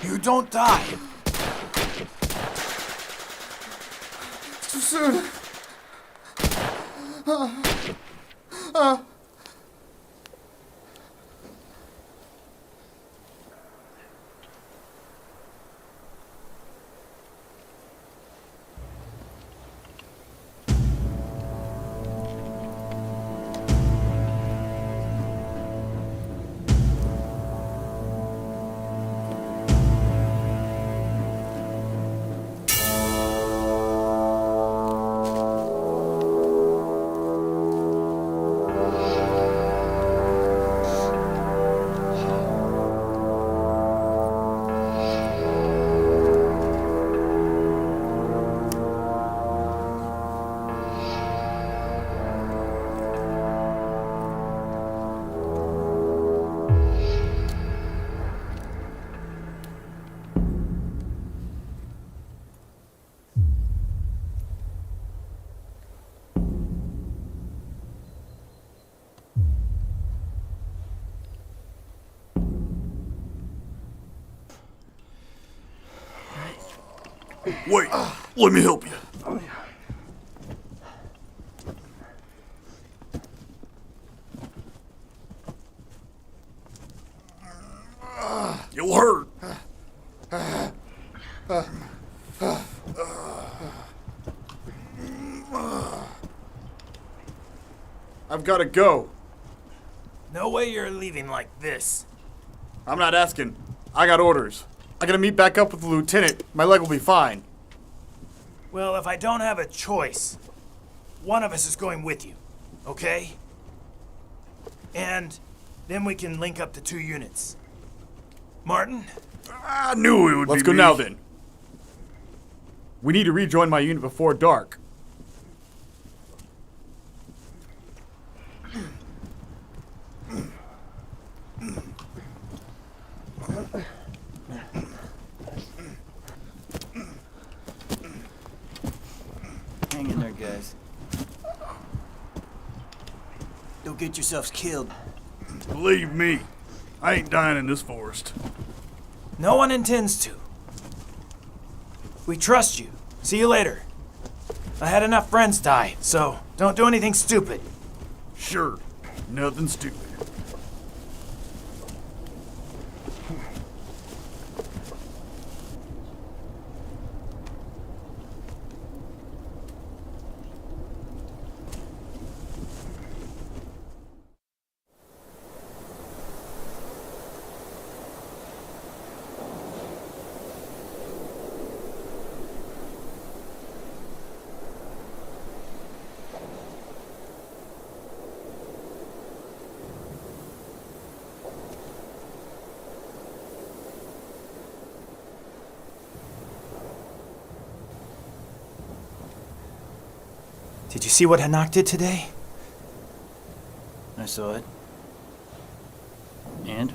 Speaker 3: You don't die.
Speaker 6: It's too soon.
Speaker 5: Wait, let me help you. You'll hurt. I've got to go.
Speaker 3: No way you're leaving like this.
Speaker 5: I'm not asking. I got orders. I gotta meet back up with the lieutenant. My leg will be fine.
Speaker 3: Well, if I don't have a choice, one of us is going with you, okay? And then we can link up the two units. Martin?
Speaker 5: I knew it would Let's go now then. We need to rejoin my unit before dark.
Speaker 4: Hang in there, guys. Don't get yourselves killed.
Speaker 5: Believe me, I ain't dying in this forest.
Speaker 3: No one intends to. We trust you. See you later. I had enough friends die, so don't do anything stupid.
Speaker 5: Sure, nothing stupid.
Speaker 3: Did you see what Hanak did today?
Speaker 4: I saw it. And?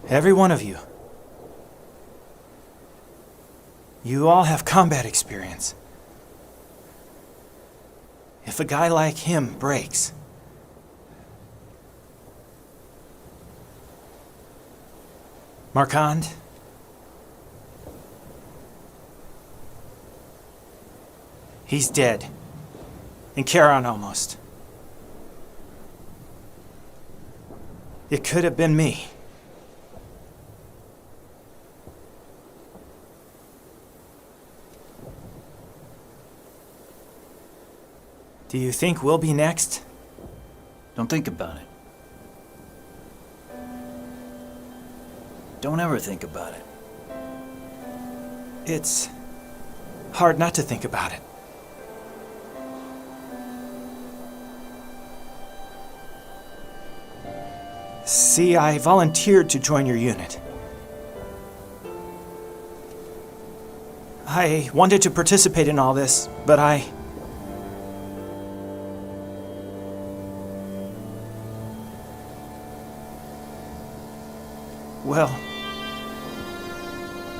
Speaker 3: Every one of you. You all have combat experience. If a guy like him breaks, Marquand, he's dead. And Charon almost. It could have been me. Do you think we'll be next?
Speaker 4: Don't think about it. Don't ever think about it.
Speaker 3: It's hard not to think about it. See, I volunteered to join your unit. I wanted to participate in all this, but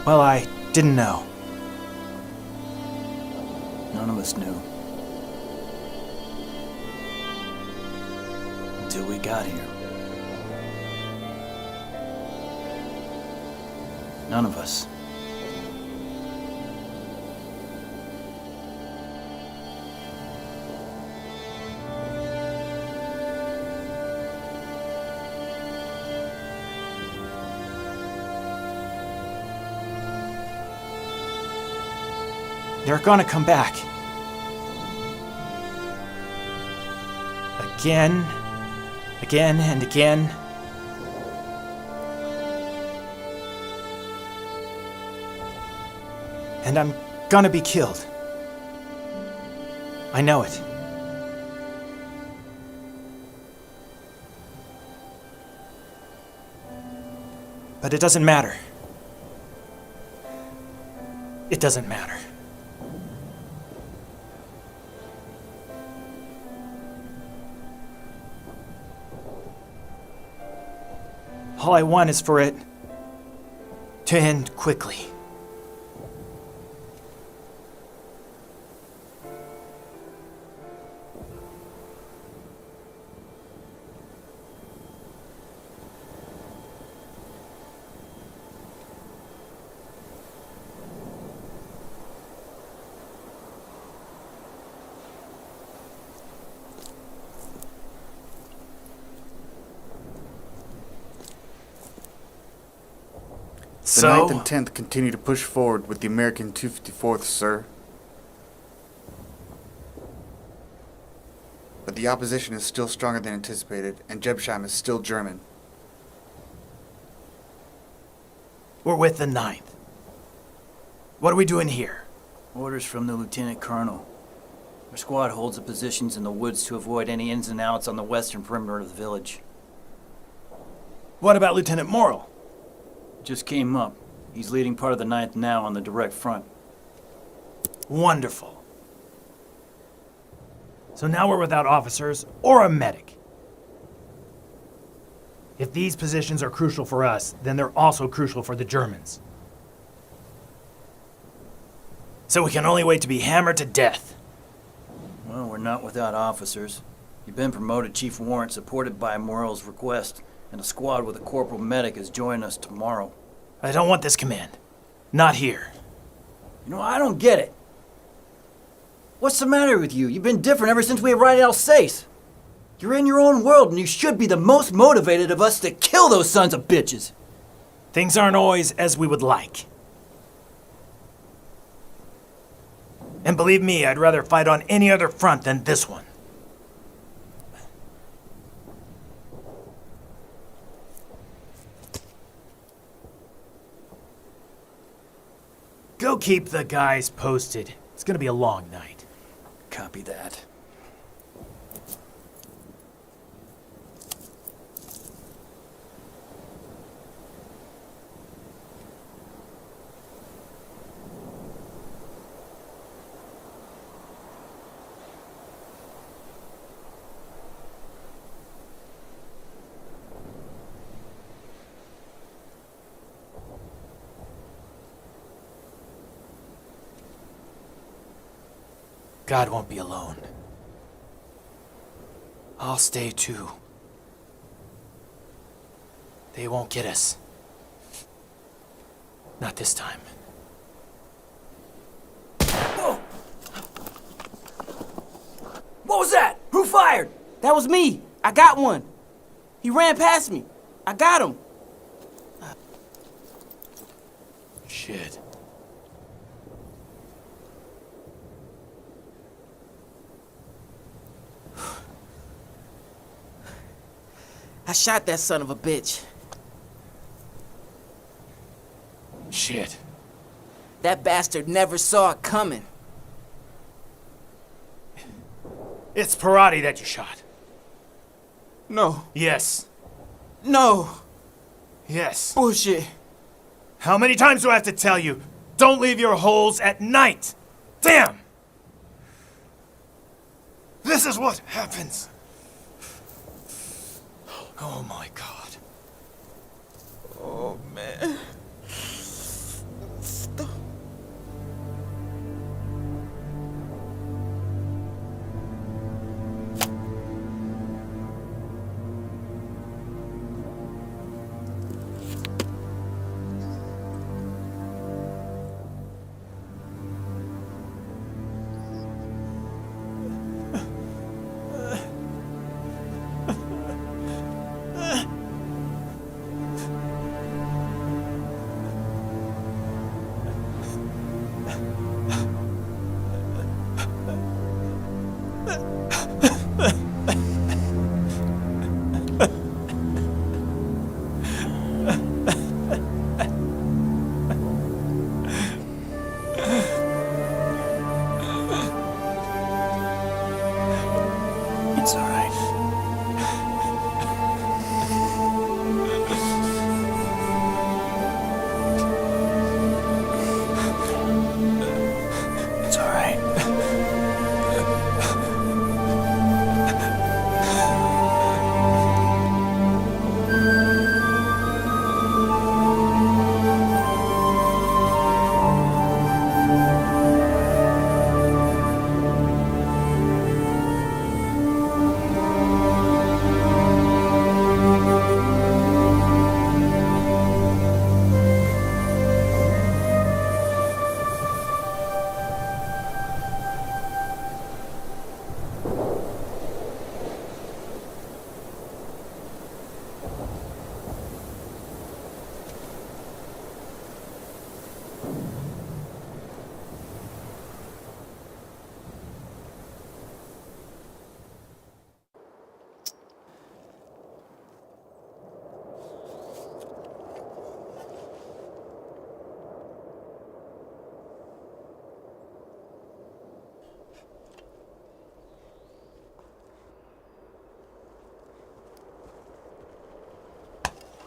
Speaker 3: Well, I didn't know.
Speaker 4: None of us knew. Until we got here. None of us.
Speaker 3: They're gonna come back. Again, and again. And I'm gonna be killed. I know it. But it doesn't matter. It doesn't matter. All I want is for it to end quickly.
Speaker 2: The 9th and 10th continue to push forward with the American 254th, sir. But the opposition is still stronger than anticipated, and Jebsheim is still German.
Speaker 3: We're with the 9th. What are we doing here?
Speaker 4: Orders from the Lieutenant Colonel. Our squad holds the positions in the woods to avoid any ins and outs on the western perimeter of the village.
Speaker 3: What about Lieutenant Morrill?
Speaker 4: Just came up. He's leading part of the 9th now on the direct front.
Speaker 3: Wonderful. So now we're without officers or a medic. If these positions are crucial for us, then they're also crucial for the Germans. So we can only wait to be hammered to death.
Speaker 4: Well, we're not without officers. You've been promoted Chief Warrant, supported by Morrill's request, and a squad with a corporal medic is joining us tomorrow.
Speaker 3: I don't want this command. Not here.
Speaker 4: You know, I don't get it. What's the matter with you? You've been different ever since we arrived at Alsace. You're in your own world, and you should be the most motivated of us to kill those sons of bitches.
Speaker 3: Things aren't always as we would like. And believe me, I'd rather fight on any other front than this one. Go keep the guys posted. It's gonna be a long night.
Speaker 4: Copy that.
Speaker 3: God won't be alone. I'll stay too. They won't get us. Not this time.
Speaker 4: Whoa! What was that? Who fired?
Speaker 8: That was me. I got one. He ran past me. I got him.
Speaker 3: Shit.
Speaker 8: I shot that son of a bitch.
Speaker 3: Shit.
Speaker 8: That bastard never saw it coming.
Speaker 3: It's Parati that you shot.
Speaker 8: No.
Speaker 3: Yes.
Speaker 8: No.
Speaker 3: Yes.
Speaker 8: Bullshit.
Speaker 3: How many times do I have to tell you? Don't leave your holes at night! Damn! This is what happens! Oh my God.
Speaker 8: Oh, man.
Speaker 1: It's all right. It's all right.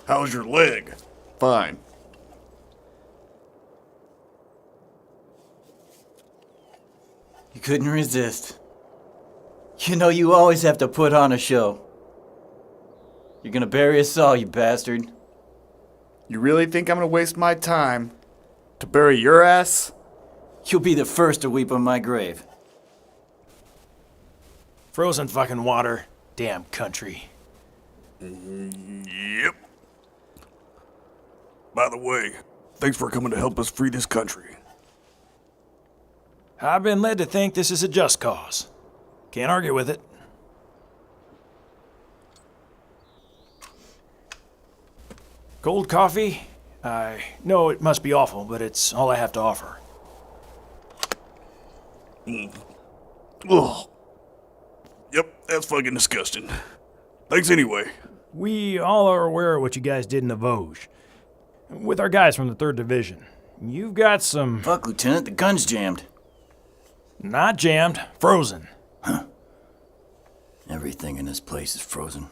Speaker 5: How's your leg? Fine.
Speaker 4: You couldn't resist. You know you always have to put on a show. You're gonna bury us all, you bastard.
Speaker 2: You really think I'm gonna waste my time to bury your ass?
Speaker 4: You'll be the first to weep on my grave.
Speaker 3: Frozen fucking water. Damn country.
Speaker 5: Yep. By the way, thanks for coming to help us free this country.
Speaker 3: I've been led to think this is a just cause. Can't argue with it. Cold coffee? I know it must be awful, but it's all I have to offer.
Speaker 5: Ugh. Yep, that's fucking disgusting. Thanks anyway.
Speaker 3: We all are aware of what you guys did in the Vosges. With our guys from the 3rd Division. You've got some...
Speaker 4: Fuck, Lieutenant, the gun's jammed.
Speaker 3: Not jammed, frozen.
Speaker 4: Everything in this place is frozen.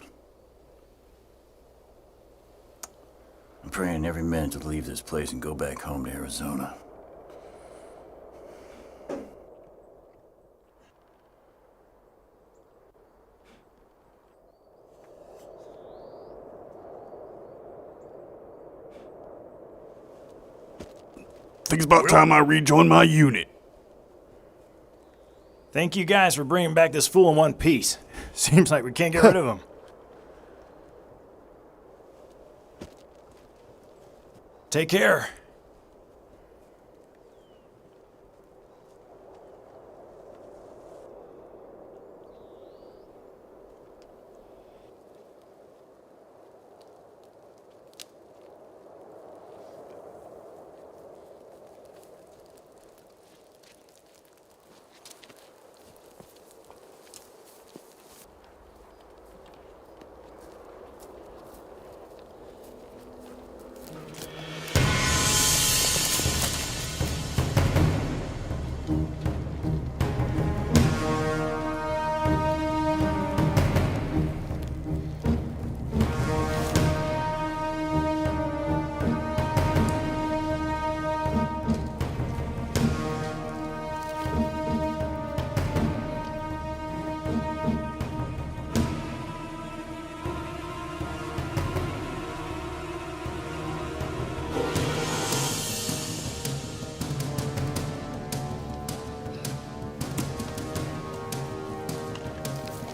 Speaker 4: I'm praying every minute to leave this place and go back home to Arizona.
Speaker 5: Think it's about time I rejoin my unit.
Speaker 3: Thank you guys for bringing back this fool in one piece. Seems like we can't get rid of him. Take care.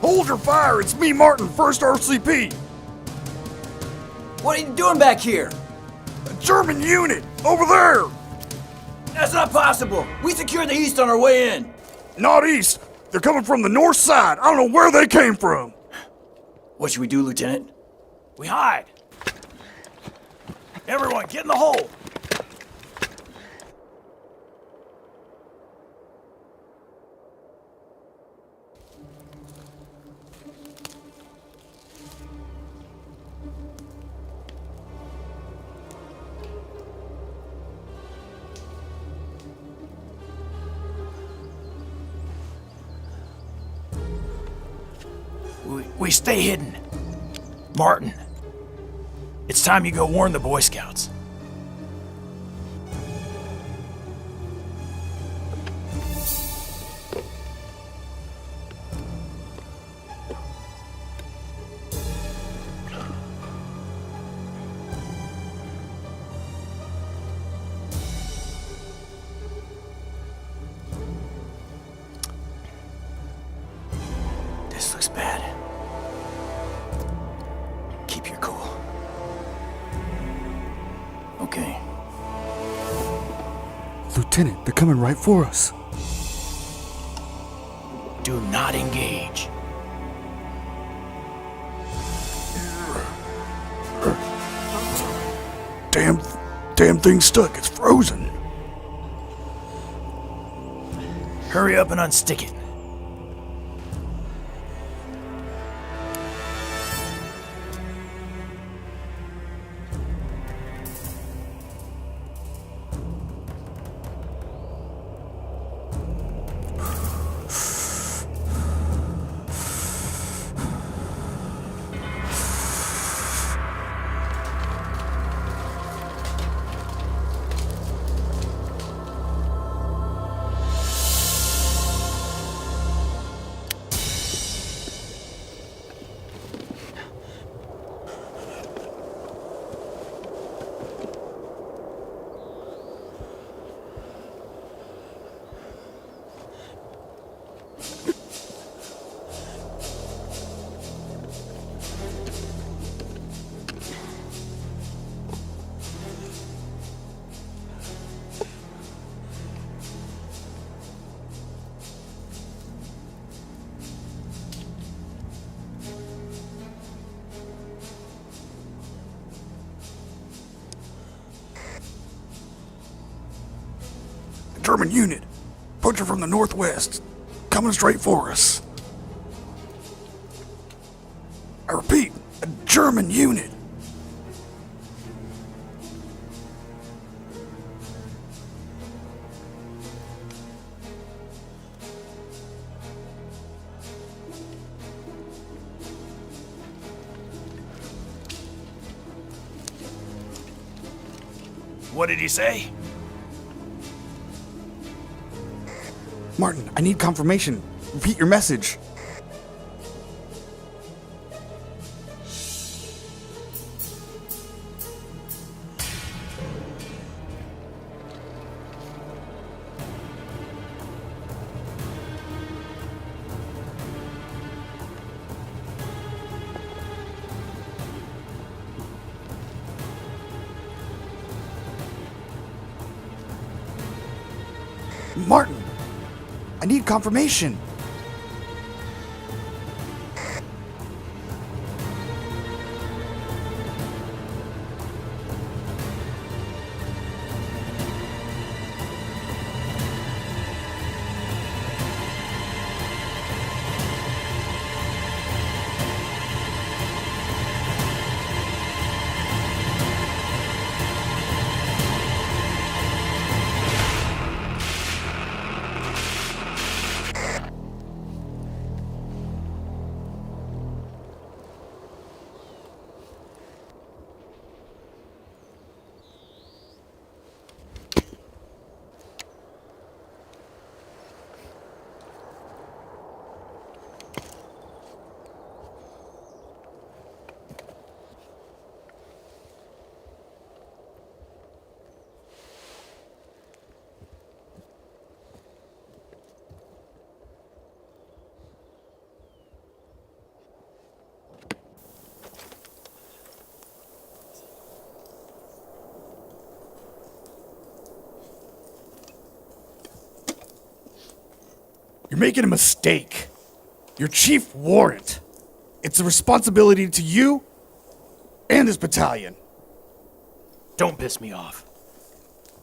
Speaker 5: Hold your fire! It's me, Martin, 1st RCP!
Speaker 4: What are you doing back here?
Speaker 5: A German unit! Over there!
Speaker 4: That's not possible! We secured the east on our way in!
Speaker 5: Not east! They're coming from the north side! I don't know where they came from!
Speaker 4: What should we do, Lieutenant?
Speaker 3: We hide. Everyone, get in the hole. We stay hidden. Martin, it's time you go warn the Boy Scouts. This looks bad. Keep your cool.
Speaker 4: Okay.
Speaker 2: Lieutenant, they're coming right for us.
Speaker 3: Do not engage.
Speaker 5: Damn thing's stuck. It's frozen.
Speaker 3: Hurry up and unstick it.
Speaker 2: German unit. Approaching from the northwest. Coming straight for us. I repeat, a German unit.
Speaker 3: What did he say?
Speaker 2: Martin, I need confirmation. Repeat your message. Martin, I need confirmation. You're making a mistake. Your chief warrant. It's a responsibility to you and this battalion.
Speaker 3: Don't piss me off.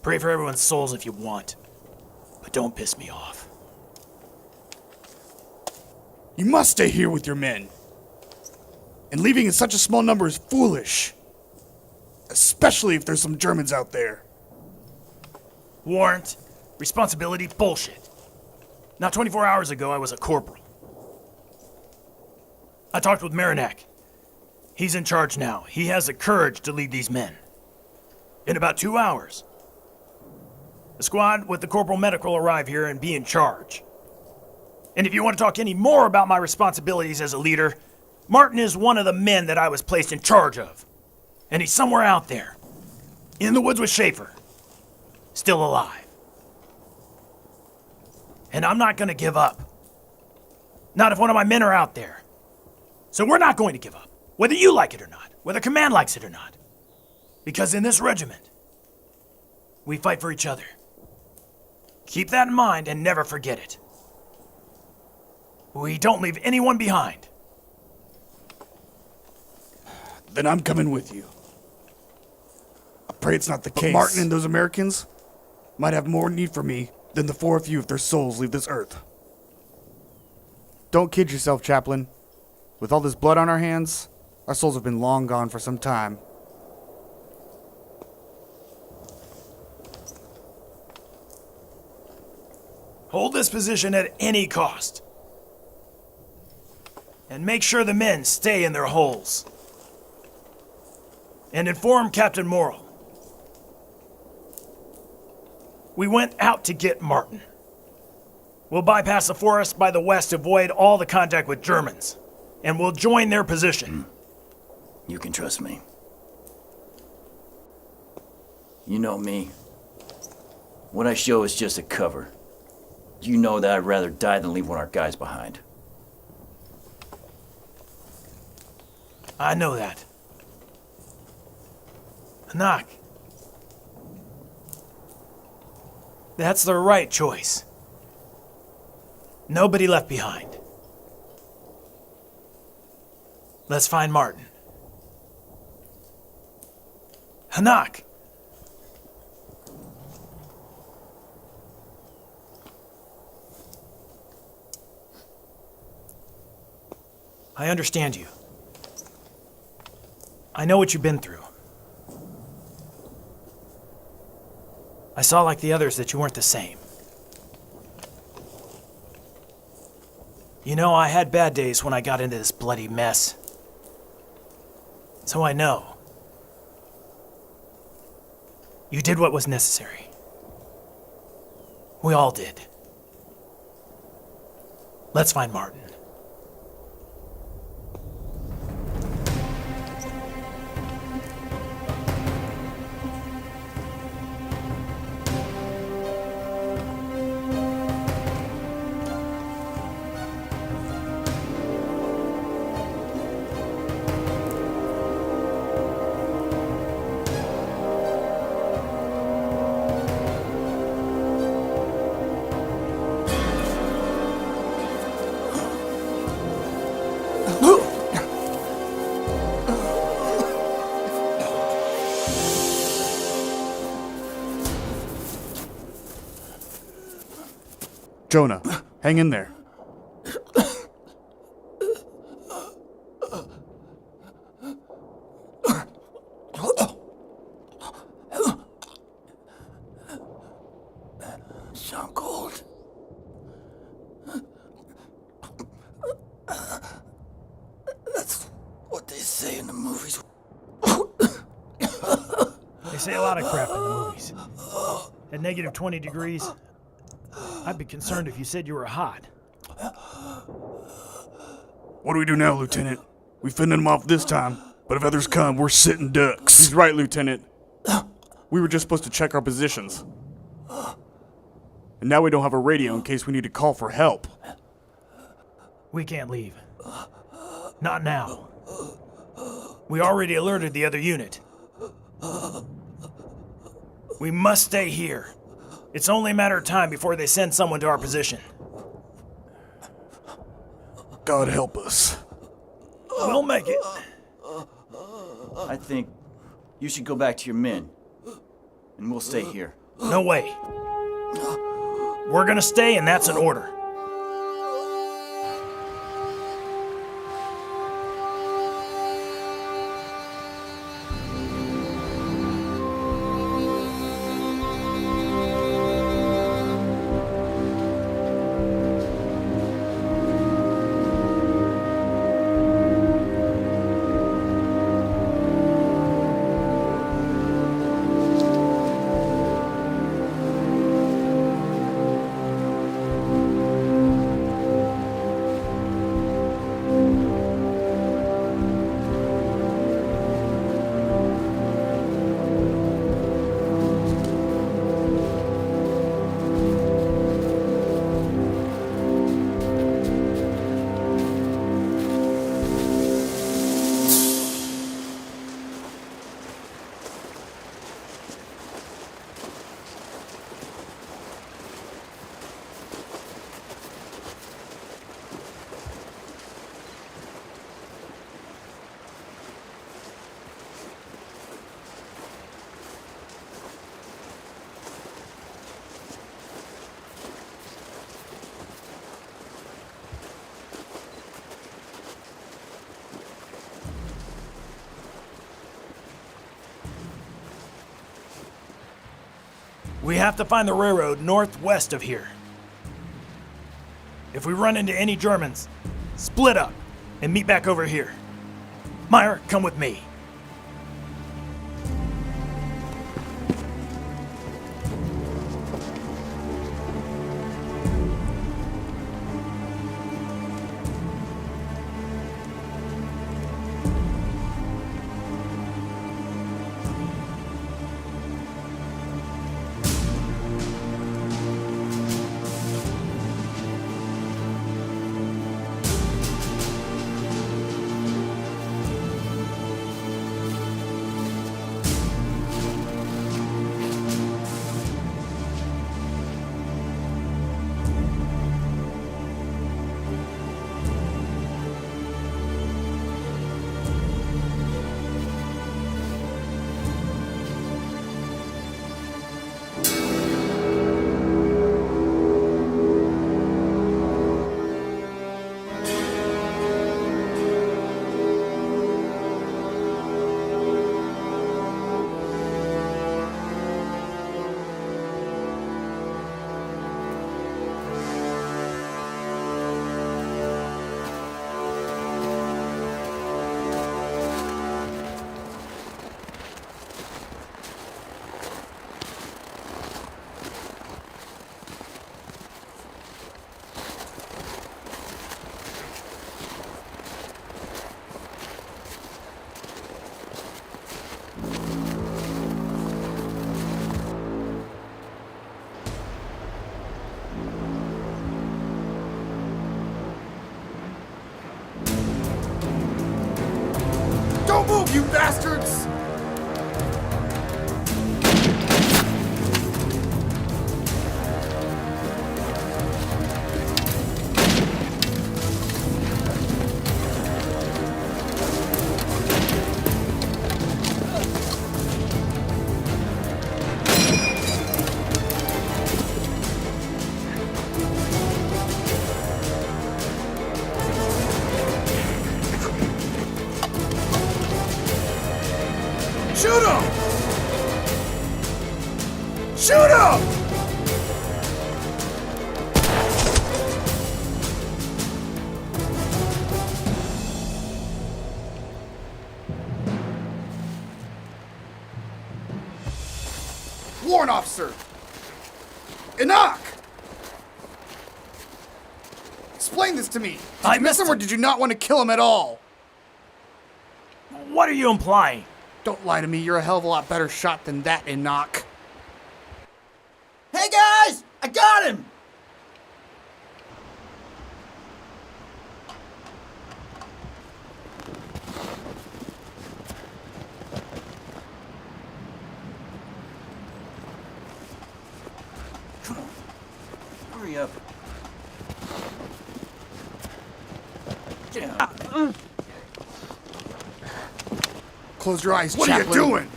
Speaker 3: Pray for everyone's souls if you want, but don't piss me off.
Speaker 2: You must stay here with your men. And leaving in such a small number is foolish. Especially if there's some Germans out there.
Speaker 3: Warrant, responsibility, bullshit. Not 24 hours ago, I was a corporal. I talked with Marinak. He's in charge now. He has the courage to lead these men. In about 2 hours, the squad with the corporal medic will arrive here and be in charge. And if you want to talk any more about my responsibilities as a leader, Martin is one of the men that I was placed in charge of. And he's somewhere out there, in the woods with Schaefer, still alive. And I'm not going to give up. Not if one of my men are out there. So we're not going to give up, whether you like it or not, whether command likes it or not. Because in this regiment, we fight for each other. Keep that in mind and never forget it. We don't leave anyone behind.
Speaker 2: Then I'm coming with you. I pray it's not the case. Martin and those Americans might have more need for me than the four of you if their souls leave this earth. Don't kid yourself, Chaplain. With all this blood on our hands, our souls have been long gone for some time.
Speaker 3: Hold this position at any cost. And make sure the men stay in their holes. And inform Captain Morrill. We went out to get Martin. We'll bypass the forest by the west to avoid all the contact with Germans. And we'll join their position.
Speaker 4: You can trust me. You know me. What I show is just a cover. You know that I'd rather die than leave one of our guys behind.
Speaker 3: I know that. Knock. That's the right choice. Nobody left behind. Let's find Martin. Hanak. I understand you. I know what you've been through. I saw like the others that you weren't the same. You know, I had bad days when I got into this bloody mess. So I know. You did what was necessary. We all did. Let's find Martin.
Speaker 2: Jonah, hang in there.
Speaker 1: So cold. That's what they say in the movies.
Speaker 3: They say a lot of crap in the movies. At negative 20 degrees, I'd be concerned if you said you were hot.
Speaker 2: What do we do now, Lieutenant? We fended them off this time, but if others come, we're sitting ducks. He's right, Lieutenant. We were just supposed to check our positions. And now we don't have a radio in case we need to call for help.
Speaker 3: We can't leave. Not now. We already alerted the other unit. We must stay here. It's only a matter of time before they send someone to our position.
Speaker 2: God help us.
Speaker 3: We'll make it.
Speaker 4: I think you should go back to your men, and we'll stay here.
Speaker 3: No way. We're gonna stay, and that's an order. We have to find the railroad northwest of here. If we run into any Germans, split up and meet back over here. Meyer, come with me.
Speaker 2: Don't move, you bastards! Shoot him! Shoot him! Warrant officer! Enoch! Explain this to me. Did
Speaker 3: I
Speaker 2: you miss
Speaker 3: missed
Speaker 2: him or
Speaker 3: him.
Speaker 2: did you not want to kill him at all?
Speaker 3: What are you implying?
Speaker 2: Don't lie to me, you're a hell of a lot better shot than that, Enoch.
Speaker 4: Hey guys! I got him! Come on. Hurry up. Yeah.
Speaker 2: Close your eyes,
Speaker 5: What are you
Speaker 2: chaplain.
Speaker 5: doing?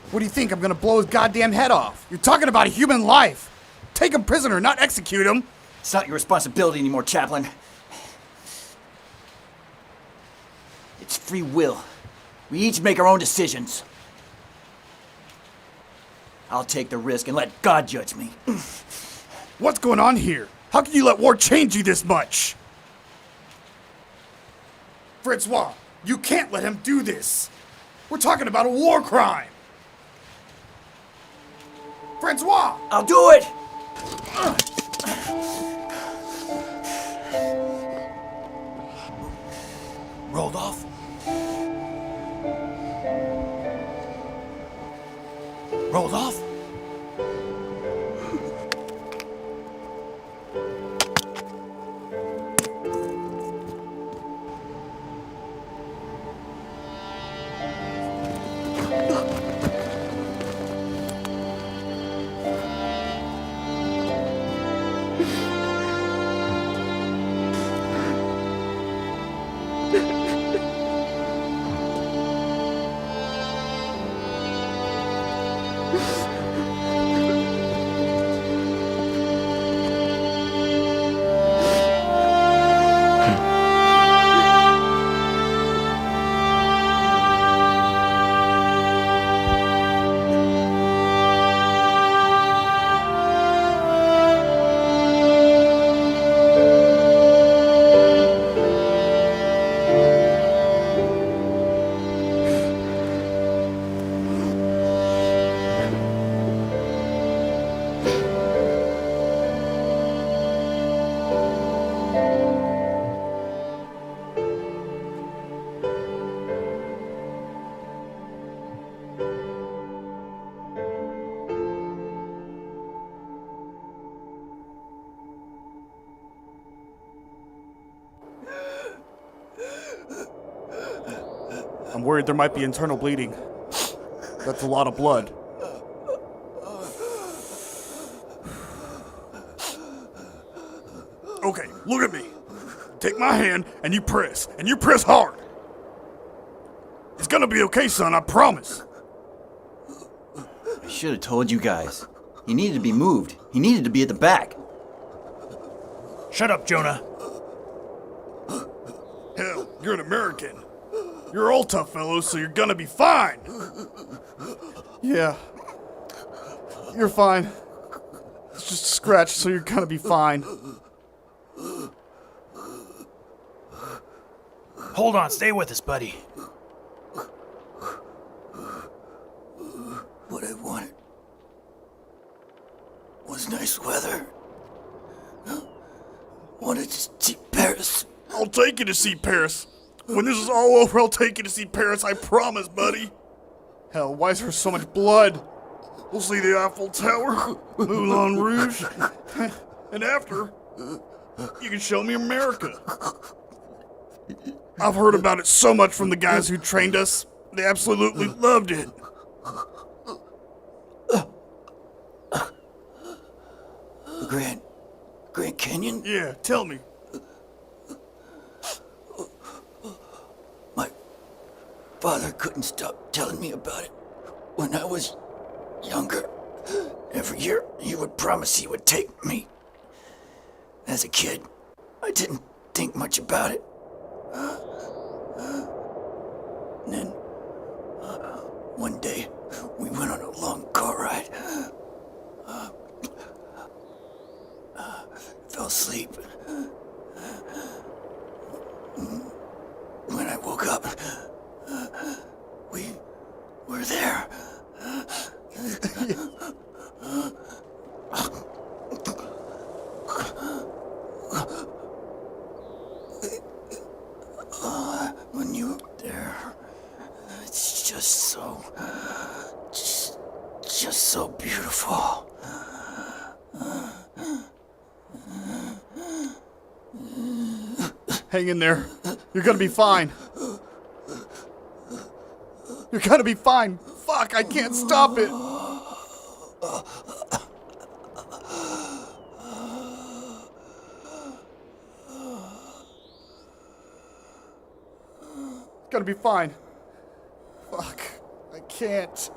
Speaker 2: What do you think? I'm gonna blow his goddamn head off? You're talking about a human life. Take him prisoner, not execute him.
Speaker 4: It's not your responsibility anymore, Chaplain. It's free will. We each make our own decisions. I'll take the risk and let God judge me.
Speaker 2: What's going on here? How can you let war change you this much? Francois, you can't let him do this. We're talking about a war crime. Francois!
Speaker 4: I'll do it!
Speaker 3: Rolled off? Rolled off?
Speaker 2: I'm worried there might be internal bleeding. That's a lot of blood.
Speaker 5: Okay, look at me. Take my hand and you press hard. It's gonna be okay, son, I promise.
Speaker 4: I should have told you guys. He needed to be moved. He needed to be at the back.
Speaker 3: Shut up, Jonah.
Speaker 5: Hell, you're an American. You're all tough fellows, so you're gonna be fine.
Speaker 2: Yeah. You're fine. It's just a scratch, so you're gonna be fine.
Speaker 3: Hold on, stay with us, buddy.
Speaker 1: What I wanted was nice weather. Wanted to see Paris.
Speaker 5: I'll take you to see Paris. When this is all over, I'll take you to see Paris, I promise, buddy.
Speaker 2: Hell, why is there so much blood?
Speaker 5: We'll see the Eiffel Tower, Moulin Rouge, and after, you can show me America. I've heard about it so much from the guys who trained us. They absolutely loved it.
Speaker 1: The Grand Canyon?
Speaker 5: Yeah, tell me.
Speaker 1: My father couldn't stop telling me about it when I was younger. Every year, he would promise he would take me. As a kid, I didn't think much about it. And then, one day, we went on a long car ride. Fell asleep. When I woke up, we were there. When you were there, it's just so beautiful.
Speaker 2: Hang in there. You're gonna be fine. You're gonna be fine. Fuck, I can't stop it. It's gonna be fine. Fuck, I can't.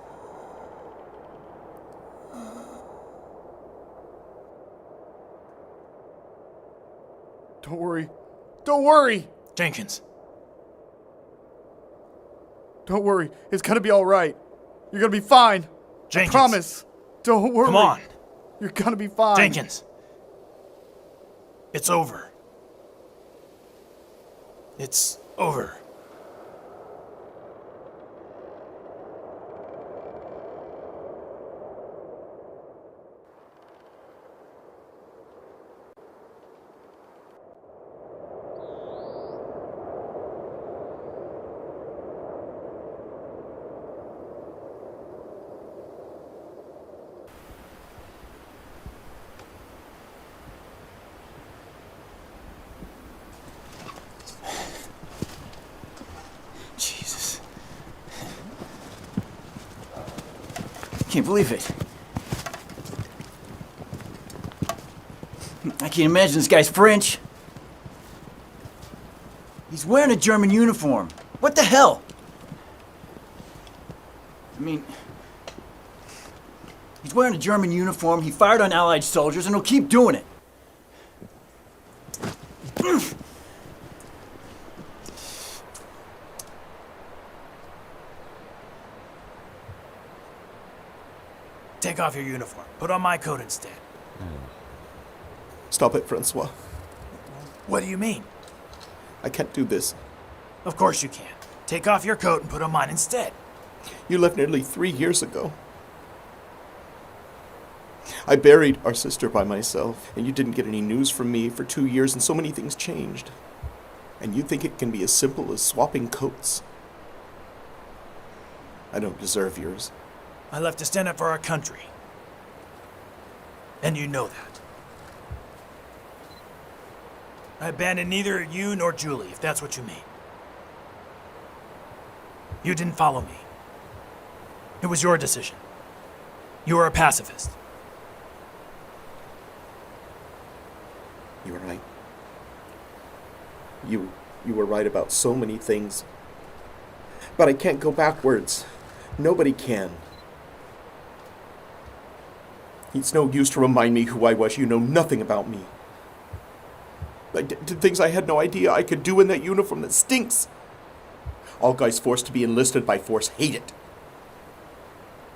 Speaker 2: Don't worry. Don't worry!
Speaker 3: Jenkins.
Speaker 2: Don't worry. It's gonna be alright. You're gonna be fine.
Speaker 3: Jenkins.
Speaker 2: I promise. Don't worry.
Speaker 3: Come on.
Speaker 2: You're gonna be fine.
Speaker 3: Jenkins. It's over. It's over.
Speaker 4: Jesus. Can't believe it. I can't imagine this guy's French. He's wearing a German uniform. What the hell? I mean, he's wearing a German uniform, he fired on Allied soldiers, and he'll keep doing it.
Speaker 3: Take off your uniform. Put on my coat instead.
Speaker 9: Stop it, Francois.
Speaker 3: What do you mean?
Speaker 9: I can't do this.
Speaker 3: Of course you can. Take off your coat and put on mine instead.
Speaker 9: You left nearly 3 years ago. I buried our sister by myself, and you didn't get any news from me for 2 years, and so many things changed. And you think it can be as simple as swapping coats? I don't deserve yours.
Speaker 3: I left to stand up for our country. And you know that. I abandoned neither you nor Julie, if that's what you mean. You didn't follow me. It was your decision. You are a pacifist.
Speaker 9: You were right. You were right about so many things. But I can't go backwards. Nobody can. It's no use to remind me who I was. You know nothing about me. I did things I had no idea I could do in that uniform that stinks. All guys forced to be enlisted by force hate it.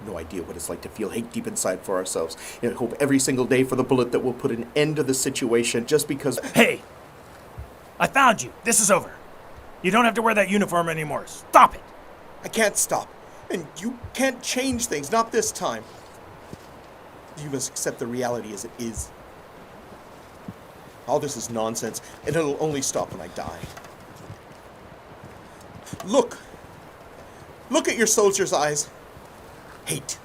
Speaker 9: No idea what it's like to feel hate deep inside for ourselves, and hope every single day for the bullet that will put an end to the situation just because...
Speaker 3: Hey! I found you. This is over. You don't have to wear that uniform anymore. Stop it!
Speaker 9: I can't stop. And you can't change things, not this time. You must accept the reality as it is. All this is nonsense, and it'll only stop when I die. Look! Look at your soldier's eyes. Hate.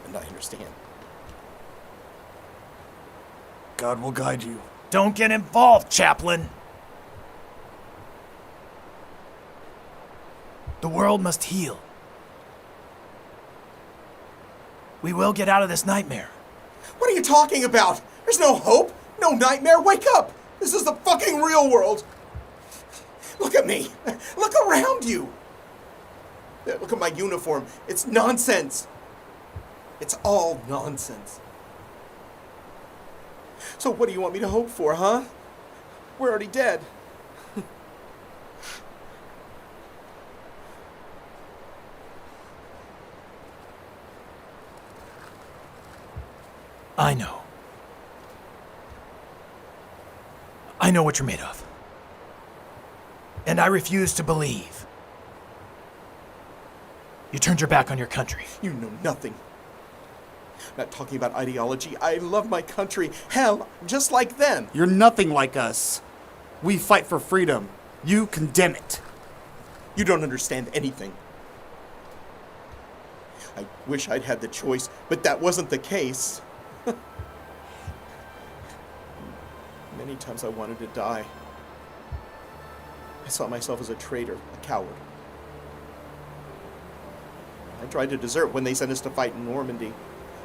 Speaker 9: And I understand.
Speaker 5: God will guide you.
Speaker 3: Don't get involved, Chaplain. The world must heal. We will get out of this nightmare.
Speaker 9: What are you talking about? There's no hope, no nightmare. Wake up! This is the fucking real world. Look at me. Look around you. Look at my uniform. It's nonsense. It's all nonsense. So what do you want me to hope for, huh? We're already dead.
Speaker 3: I know. I know what you're made of. And I refuse to believe. You turned your back on your country.
Speaker 9: You know nothing. I'm not talking about ideology. I love my country. Hell, just like them.
Speaker 2: You're nothing like us. We fight for freedom. You condemn it.
Speaker 9: You don't understand anything. I wish I'd had the choice, but that wasn't the case. Many times I wanted to die. I saw myself as a traitor, a coward. I tried to desert when they sent us to fight in Normandy.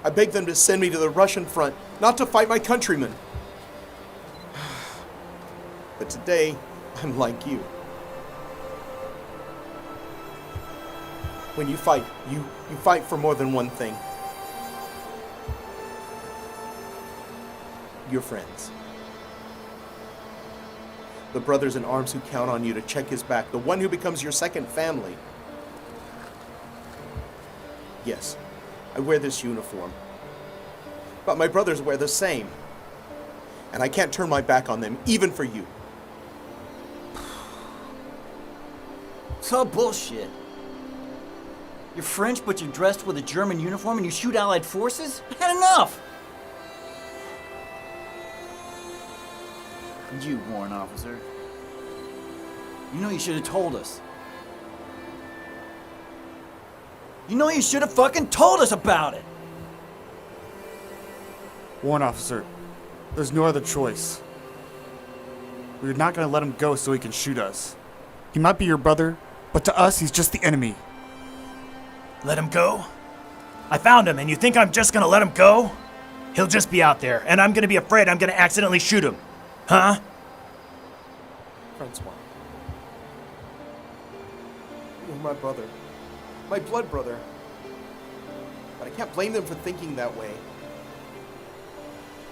Speaker 9: I begged them to send me to the Russian front, not to fight my countrymen. But today, I'm like you. When you fight, you fight for more than one thing. Your friends. The brothers in arms who count on you to check his back, the one who becomes your second family. Yes, I wear this uniform. But my brothers wear the same. And I can't turn my back on them, even for you.
Speaker 4: It's all bullshit. You're French, but you're dressed with a German uniform and you shoot Allied forces? I had enough! And you, warrant officer. You know you should have told us. You know you should have fucking told us about it!
Speaker 2: Warrant officer, there's no other choice. We're not gonna let him go so he can shoot us. He might be your brother, but to us, he's just the enemy.
Speaker 3: Let him go? I found him, and you think I'm just gonna let him go? He'll just be out there, and I'm gonna be afraid I'm gonna accidentally shoot him. Huh?
Speaker 9: Francois. You're my brother. My blood brother. But I can't blame them for thinking that way.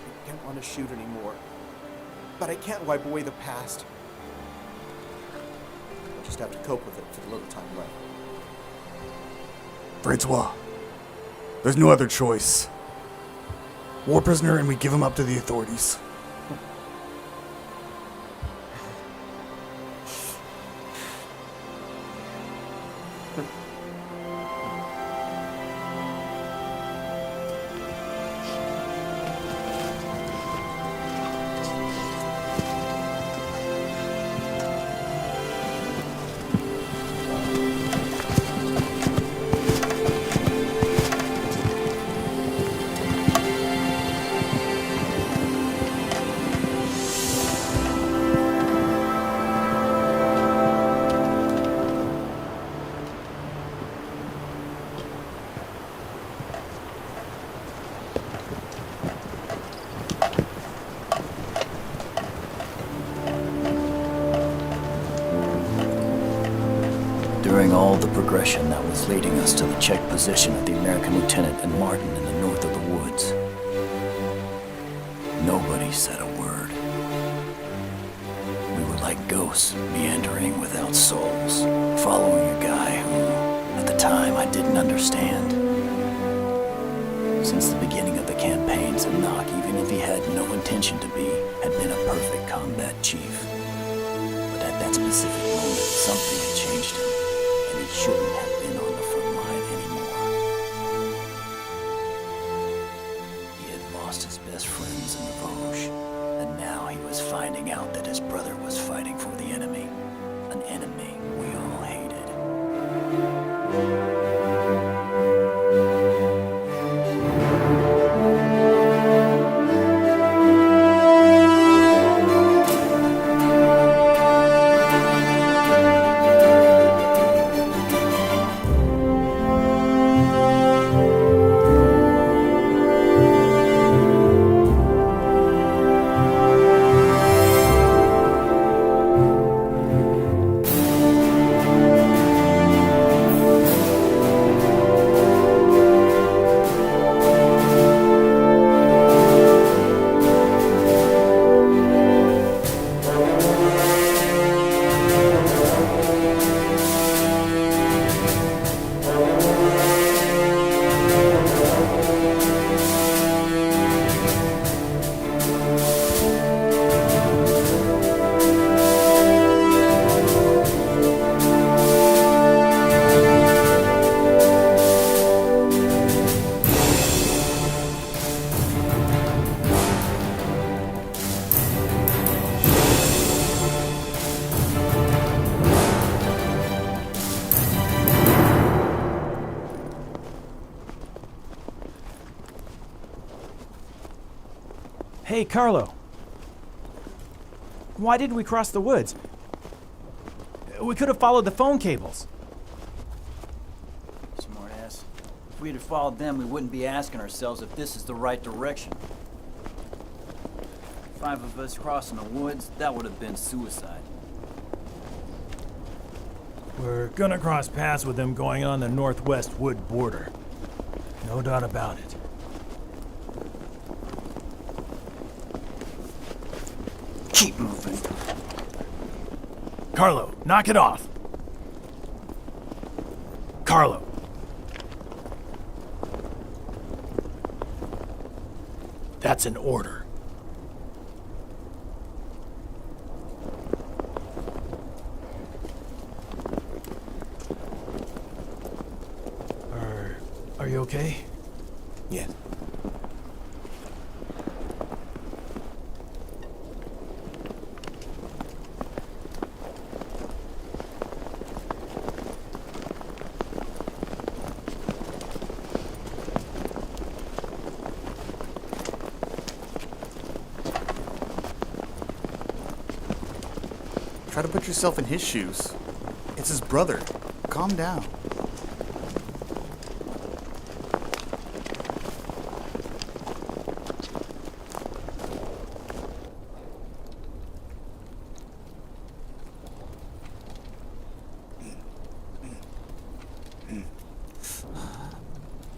Speaker 9: I can't want to shoot anymore. But I can't wipe away the past. I just have to cope with it for the little time left.
Speaker 2: Francois, there's no other choice. War prisoner, and we give him up to the authorities.
Speaker 4: During all the progression that was leading us to the checked position of the American lieutenant and Martin in the north of the woods, nobody said a word. We were like ghosts meandering without souls, following a guy who, at the time, I didn't understand. Since the beginning of the campaign, Zanak, even if he had no intention to be, had been a perfect combat chief. But at that specific moment, something had changed him. He shouldn't have been on the front line anymore. He had lost his best friends in the Vosges, and now he was finding out that his brother was fighting for the enemy, an enemy we all hated.
Speaker 3: Hey, Carlo. Why did we cross the woods? We could have followed the phone cables.
Speaker 4: Smartass. If we'd have followed them, we wouldn't be asking ourselves if this is the right direction. 5 of us crossing the woods, that would have been suicide.
Speaker 3: We're gonna cross paths with them going on the northwest wood border. No doubt about it.
Speaker 4: Keep moving.
Speaker 3: Carlo, knock it off. Carlo. That's an order. Are you okay?
Speaker 9: Yeah.
Speaker 6: Try to put yourself in his shoes. It's his brother. Calm down.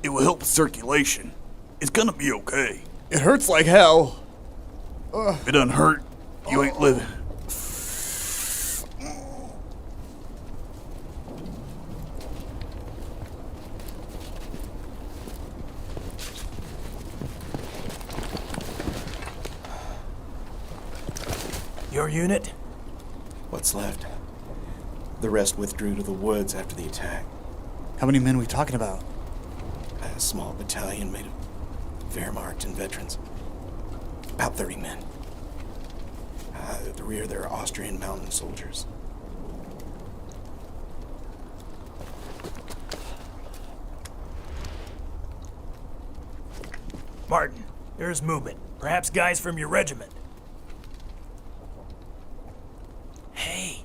Speaker 5: It will help with circulation. It's gonna be okay. It hurts like hell. If it doesn't hurt, you ain't living.
Speaker 3: Your unit?
Speaker 9: What's left? The rest withdrew to the woods after the attack.
Speaker 6: How many men are we talking about?
Speaker 9: A small battalion made of Wehrmacht and veterans. About 30 men. At the rear, there are Austrian mountain soldiers.
Speaker 3: Martin, there's movement. Perhaps guys from your regiment. Hey.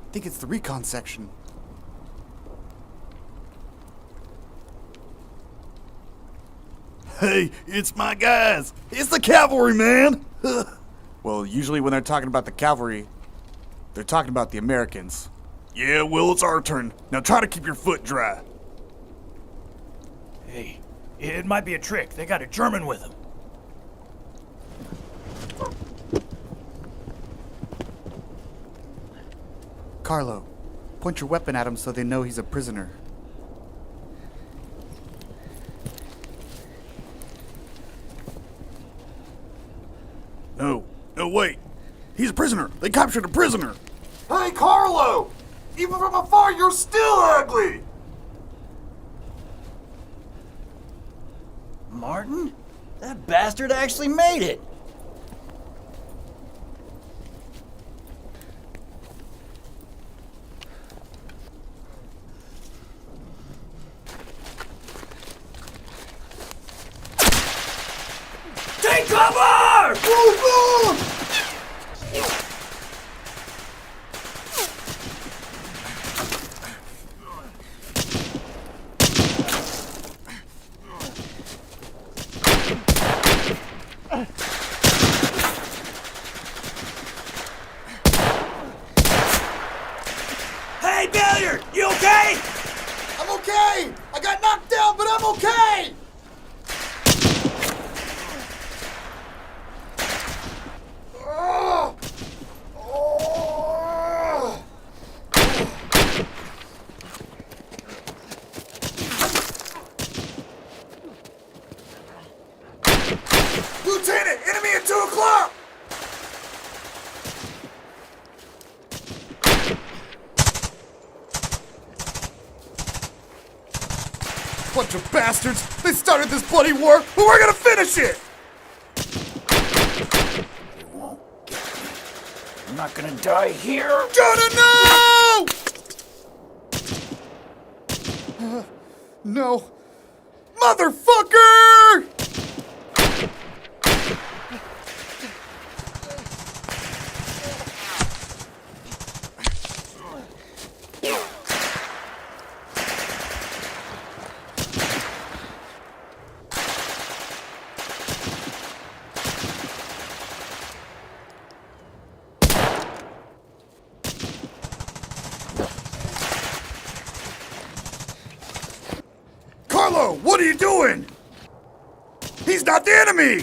Speaker 6: I think it's the recon section.
Speaker 5: Hey, it's my guys. It's the cavalry, man. Well, usually when they're talking about the cavalry, they're talking about the Americans. Yeah, well, it's our turn. Now try to keep your foot dry.
Speaker 3: Hey, it might be a trick. They got a German with them.
Speaker 6: Carlo, point your weapon at him so they know he's a prisoner.
Speaker 5: No, wait. He's a prisoner. They captured a prisoner. Hey, Carlo! Even from afar, you're still ugly!
Speaker 4: Martin? That bastard actually made it!
Speaker 3: Take cover!
Speaker 5: Move!
Speaker 3: Hey, Billiard! You okay?
Speaker 5: I'm okay! I got knocked down, but I'm okay! Lieutenant, enemy at 2 o'clock! Bunch of bastards! They started this bloody war, but we're gonna finish it!
Speaker 1: They won't get me. I'm not gonna die here.
Speaker 5: Jonah, no! No. Motherfucker! Whoa! What are you doing? He's not the enemy!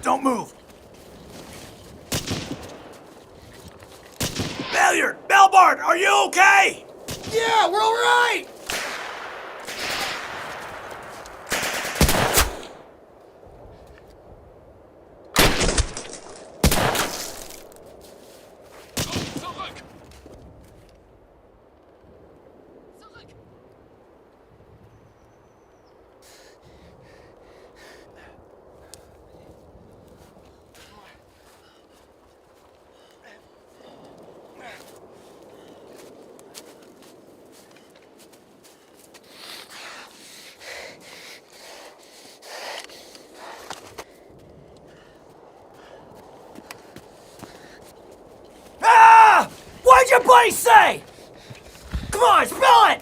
Speaker 3: Don't move! Failure! Belbart, are you okay?
Speaker 5: Yeah, we're alright!
Speaker 3: Ah! What'd your buddy say? Come on, spell it!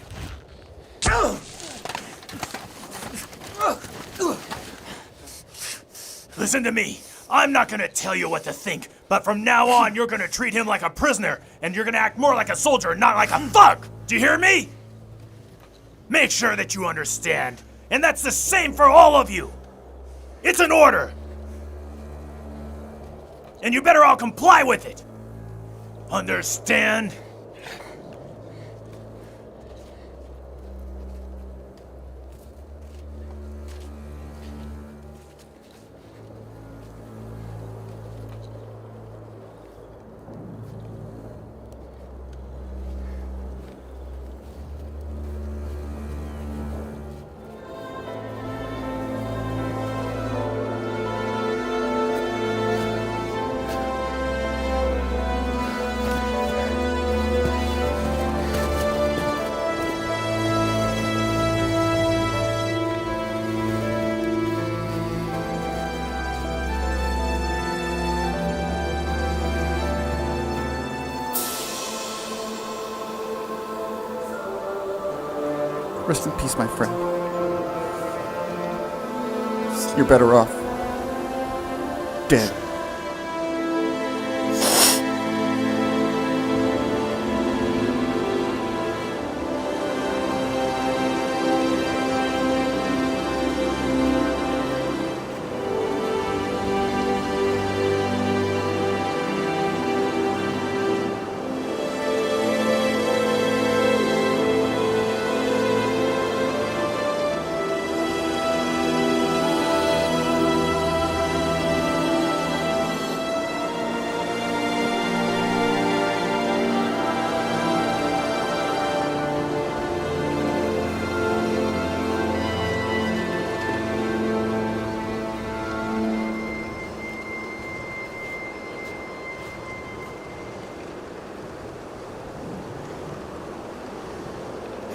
Speaker 3: Listen to me. I'm not gonna tell you what to think, but from now on, you're gonna treat him like a prisoner, and you're gonna act more like a soldier, not like a thug! Do you hear me? Make sure that you understand, and that's the same for all of you. It's an order. And you better all comply with it. Understand?
Speaker 5: Rest in peace, my friend. You're better off dead.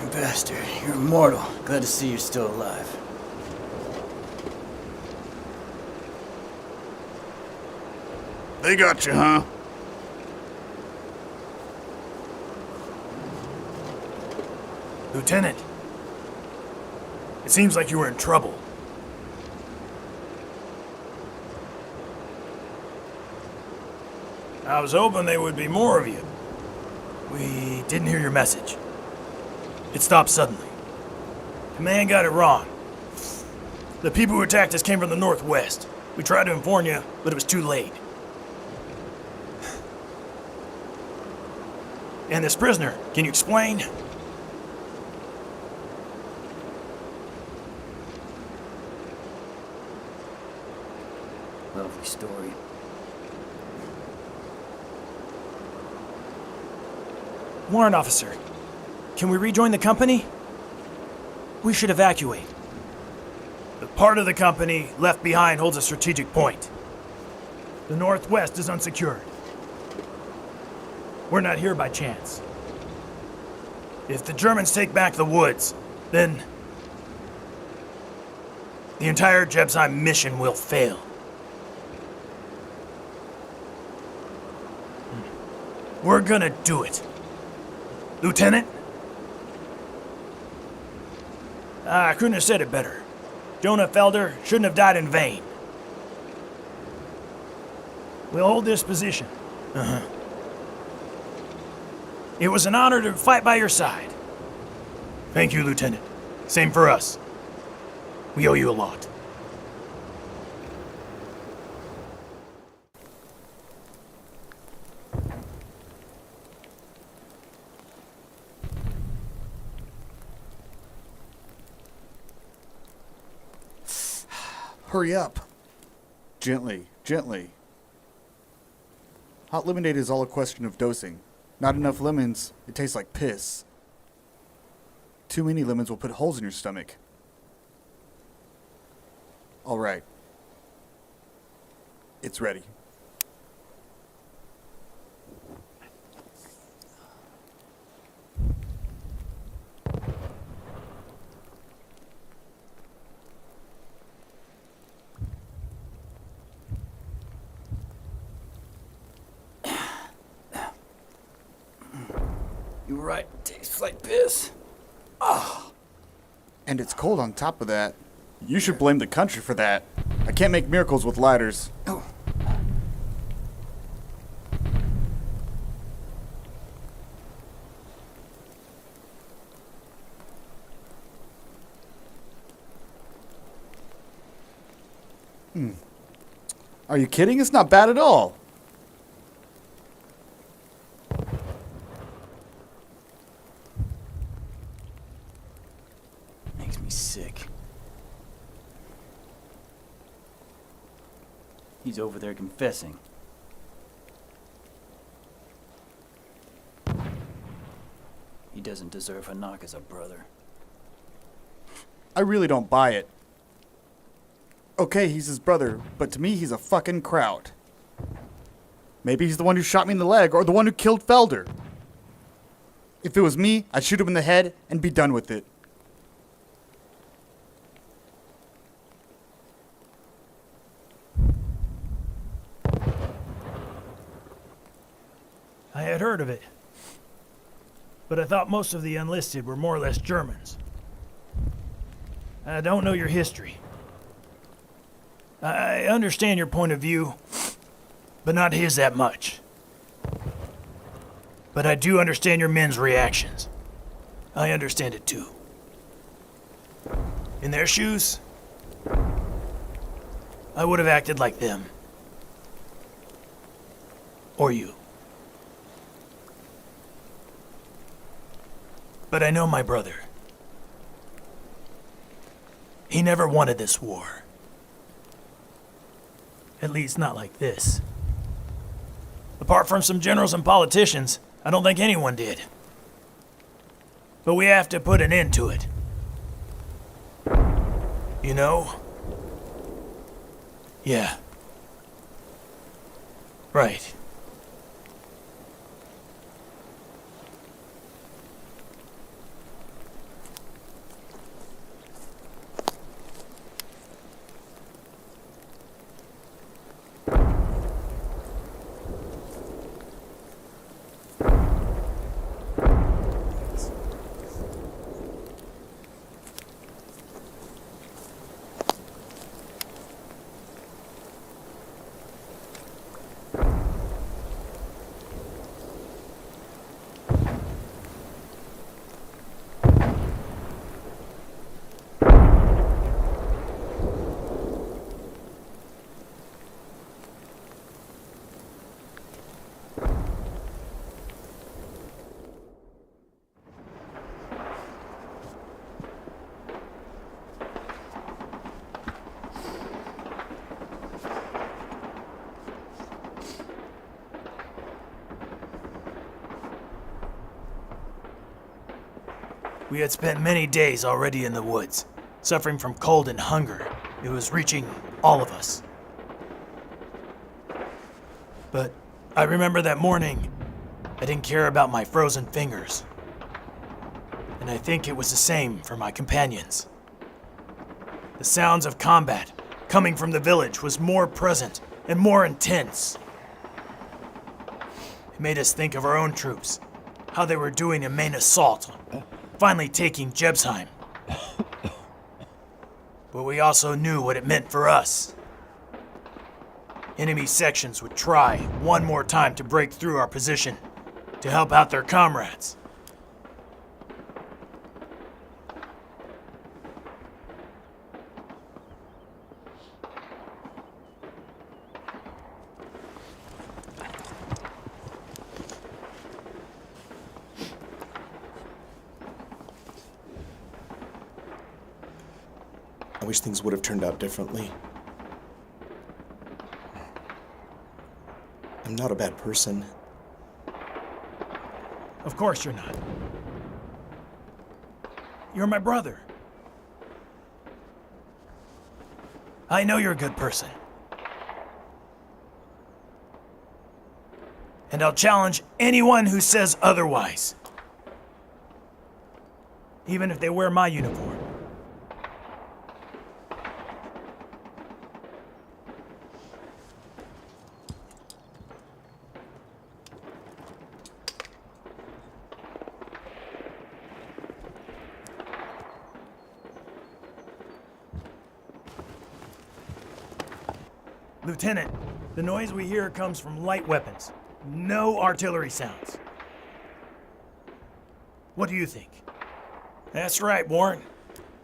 Speaker 4: You bastard, you're immortal. Glad to see you're still alive.
Speaker 5: They got you, huh?
Speaker 3: Lieutenant, it seems like you were in trouble. I was hoping there would be more of you. We didn't hear your message. It stopped suddenly. Command got it wrong. The people who attacked us came from the northwest. We tried to inform you, but it was too late. And this prisoner, can you explain?
Speaker 4: Lovely story.
Speaker 3: Warrant officer, Can we rejoin the company? We should evacuate. The part of the company left behind holds a strategic point. The Northwest is unsecured. We're not here by chance. If the Germans take back the woods, then the entire Jebsheim mission will fail. We're gonna do it. Lieutenant? I couldn't have said it better. Jonah Felder shouldn't have died in vain. We'll hold this position. It was an honor to fight by your side. Thank you, Lieutenant. Same for us. We owe you a lot.
Speaker 5: Hurry up. Gently, gently. Hot lemonade is all a question of dosing. Not enough lemons, it tastes like piss. Too many lemons will put holes in your stomach. All right. It's ready.
Speaker 1: You were right. Tastes like piss.
Speaker 5: And it's cold on top of that. You should blame the country for that. I can't make miracles with lighters.
Speaker 1: Oh.
Speaker 5: Are you kidding? It's not bad at all.
Speaker 4: Makes me sick. He's over there confessing. He doesn't deserve a knock as a brother.
Speaker 5: I really don't buy it. Okay, he's his brother, but to me he's a fucking kraut. Maybe he's the one who shot me in the leg or the one who killed Felder. If it was me, I'd shoot him in the head and be done with it.
Speaker 3: I had heard of it, but I thought most of the enlisted were more or less Germans. I don't know your history. I understand your point of view, but not his that much. But I do understand your men's reactions. I understand it too. In their shoes, I would have acted like them. Or you. But I know my brother. He never wanted this war. At least not like this. Apart from some generals and politicians, I don't think anyone did. But we have to put an end to it. You know? Yeah. Right. We had spent many days already in the woods, suffering from cold and hunger. It was reaching all of us. But I remember that morning, I didn't care about my frozen fingers. And I think it was the same for my companions. The sounds of combat coming from the village was more present and more intense. It made us think of our own troops, how they were doing a main assault, finally taking Jebsheim. But we also knew what it meant for us. Enemy sections would try one more time to break through our position to help out their comrades.
Speaker 9: I wish things would have turned out differently. I'm not a bad person.
Speaker 3: Of course you're not. You're my brother. I know you're a good person. And I'll challenge anyone who says otherwise. Even if they wear my uniform. Lieutenant, the noise we hear comes from light weapons. No artillery sounds. What do you think? That's right, Warren.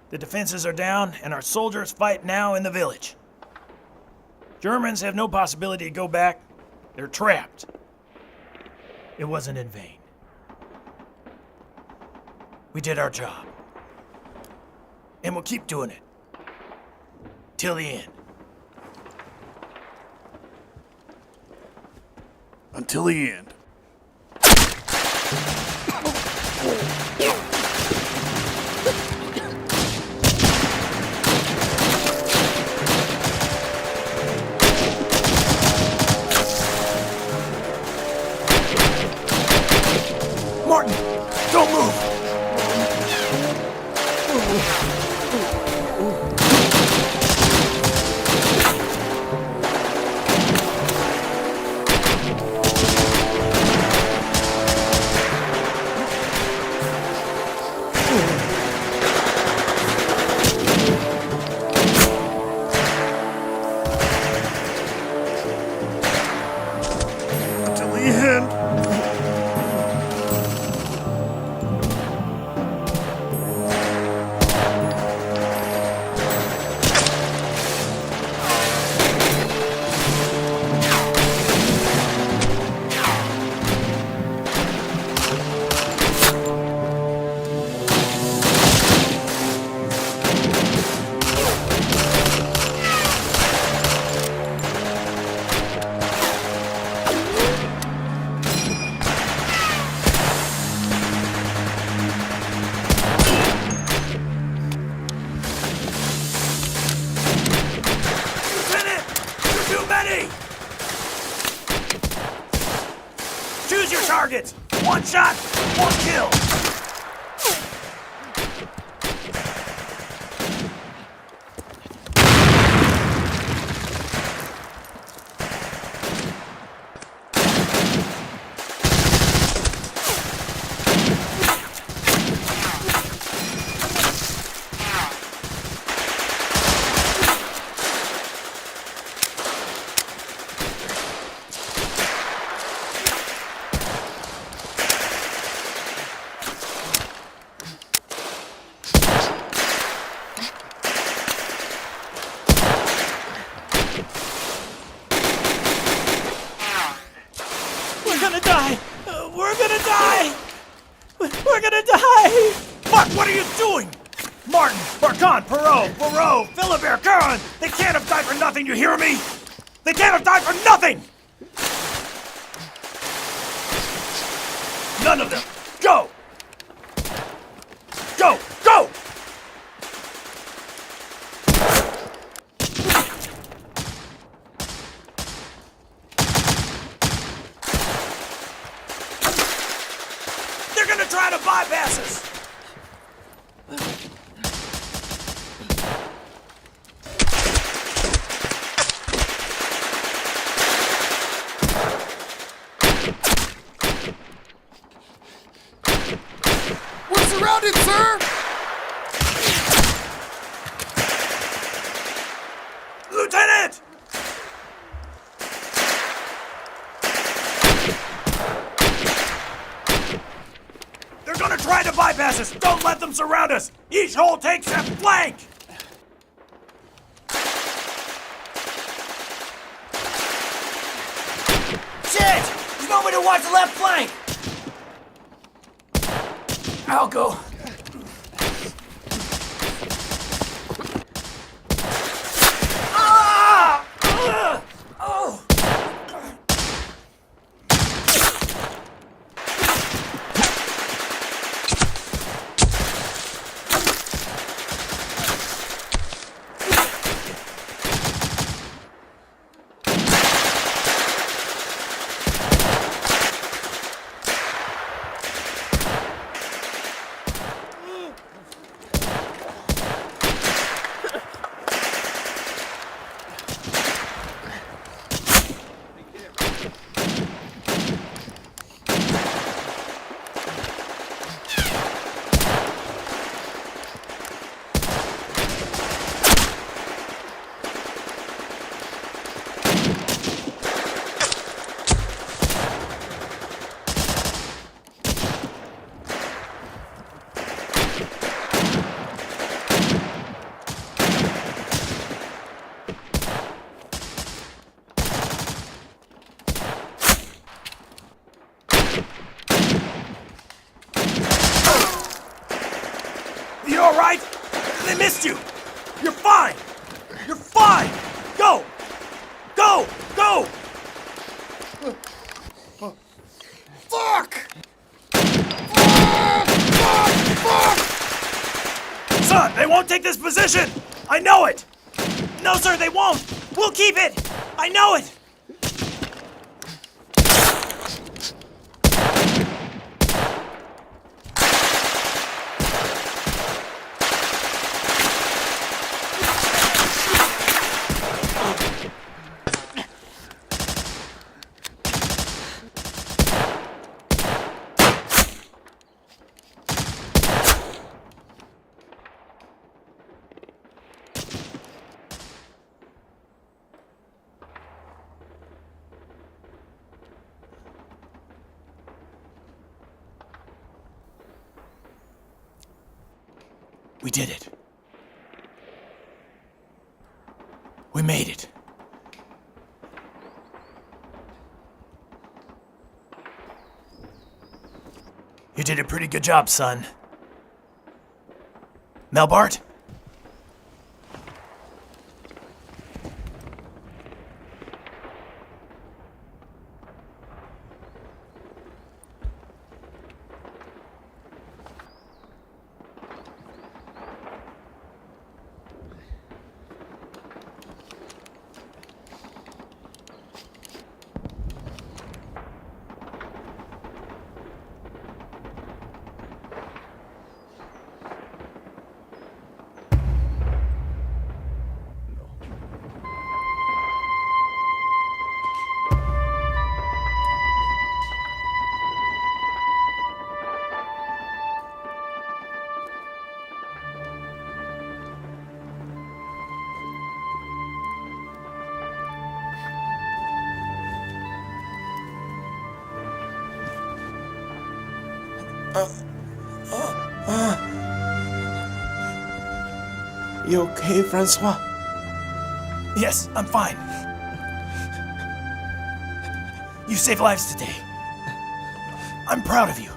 Speaker 3: The defenses are down, and our soldiers fight now in the village. Germans have no possibility to go back. They're trapped. It wasn't in vain. We did our job. And we'll keep doing it. Till the end.
Speaker 5: Until the end.
Speaker 3: Martin, don't move!
Speaker 5: Until the end.
Speaker 3: Choose your targets! One shot, one kill! We're gonna die! We're gonna die! Fuck, what are you doing? Martin, Barkan, Perot, Philibert, Garin! They can't have died for nothing, you hear me? They can't have died for nothing! None of them! Go! gonna try to bypass us!
Speaker 5: We're surrounded, sir!
Speaker 3: Lieutenant! They're gonna try to bypass us! Don't let them surround us! Each hole takes a flank!
Speaker 4: Shit! There's nobody to watch the left flank! I'll go.
Speaker 3: Ah! Ugh! Oh! You all right? They missed you! You're fine! You're fine! Go! Go! Go!
Speaker 5: Fuck!
Speaker 3: Son, they won't take this position! I know it! No, sir, they won't! We'll keep it! I know it! We did it. We made it. You did a pretty good job, son. Melbart?
Speaker 8: You okay, Francois?
Speaker 3: Yes, I'm fine. You saved lives today. I'm proud of you.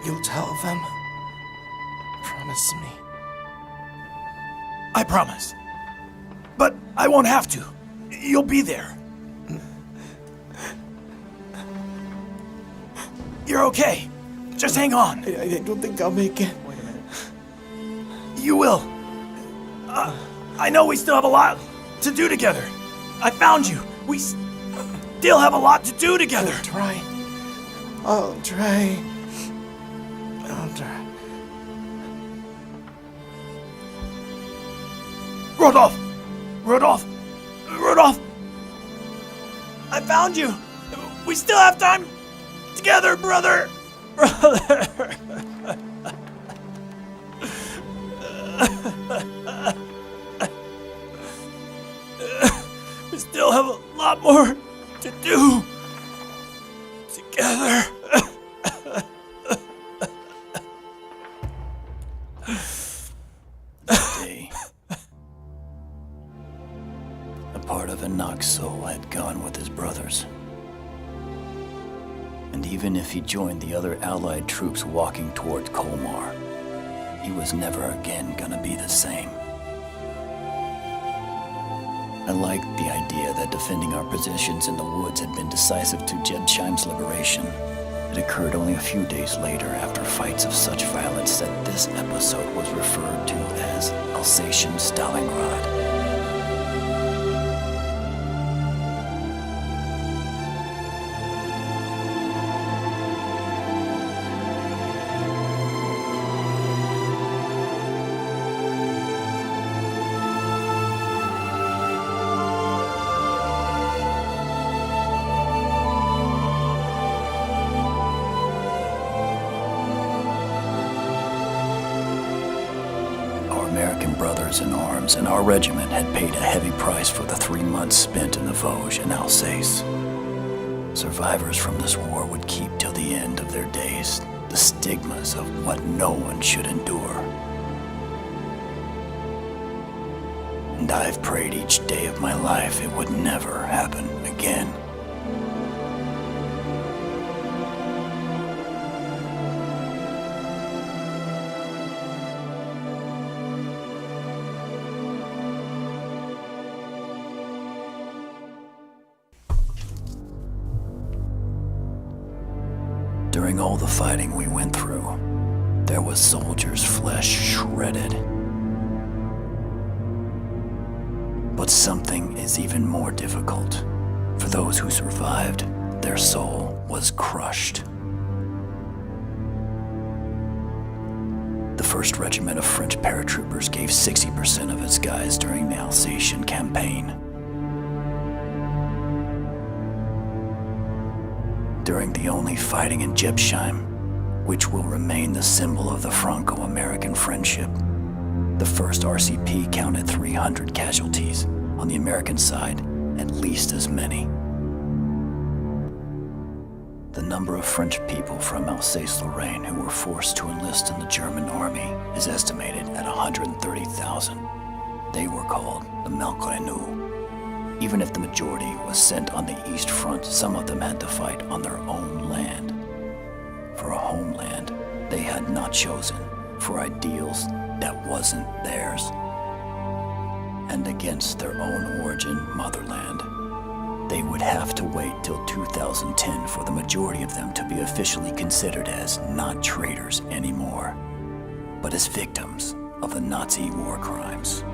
Speaker 8: You'll tell them? Promise me.
Speaker 3: I promise. But I won't have to. You'll be there. You're okay. Just hang on.
Speaker 8: I don't think I'll make it.
Speaker 3: You will. I know we still have a lot to do together. I found you. still have a lot to do together.
Speaker 9: I'll try. I'll try. I'll try.
Speaker 3: Rudolph! Rudolph! Rudolph! I found you! We still have time together, brother! Brother! We still have a lot more to do together.
Speaker 4: Day. A part of Enoc's soul had gone with his brothers. And even if he joined the other Allied troops walking toward Colmar, he was never again gonna be the same. I liked the idea that defending our positions in the woods had been decisive to Jebsheim's liberation. It occurred only a few days later, after fights of such violence, that this episode was referred to as Alsatian Stalingrad. American brothers in arms and our regiment had paid a heavy price for the 3 months spent in the Vosges and Alsace. Survivors from this war would keep till the end of their days the stigmas of what no one should endure. And I've prayed each day of my life it would never happen again. During all the fighting we went through, there was soldiers' flesh shredded. But something is even more difficult. For those who survived, their soul was crushed. The 1st Regiment of French paratroopers gave 60% of its guys during the Alsatian campaign. During the only fighting in Jebsheim, which will remain the symbol of the Franco-American friendship, the 1st RCP counted 300 casualties. On the American side, at least as many. The number of French people from Alsace-Lorraine who were forced to enlist in the German army is estimated at 130,000. They were called the Malgré-Nous. Even if the majority was sent on the East Front, some of them had to fight on their own land. For a homeland they had not chosen, for ideals that wasn't theirs, and against their own origin, motherland. They would have to wait till 2010 for the majority of them to be officially considered as not traitors anymore, but as victims of the Nazi war crimes.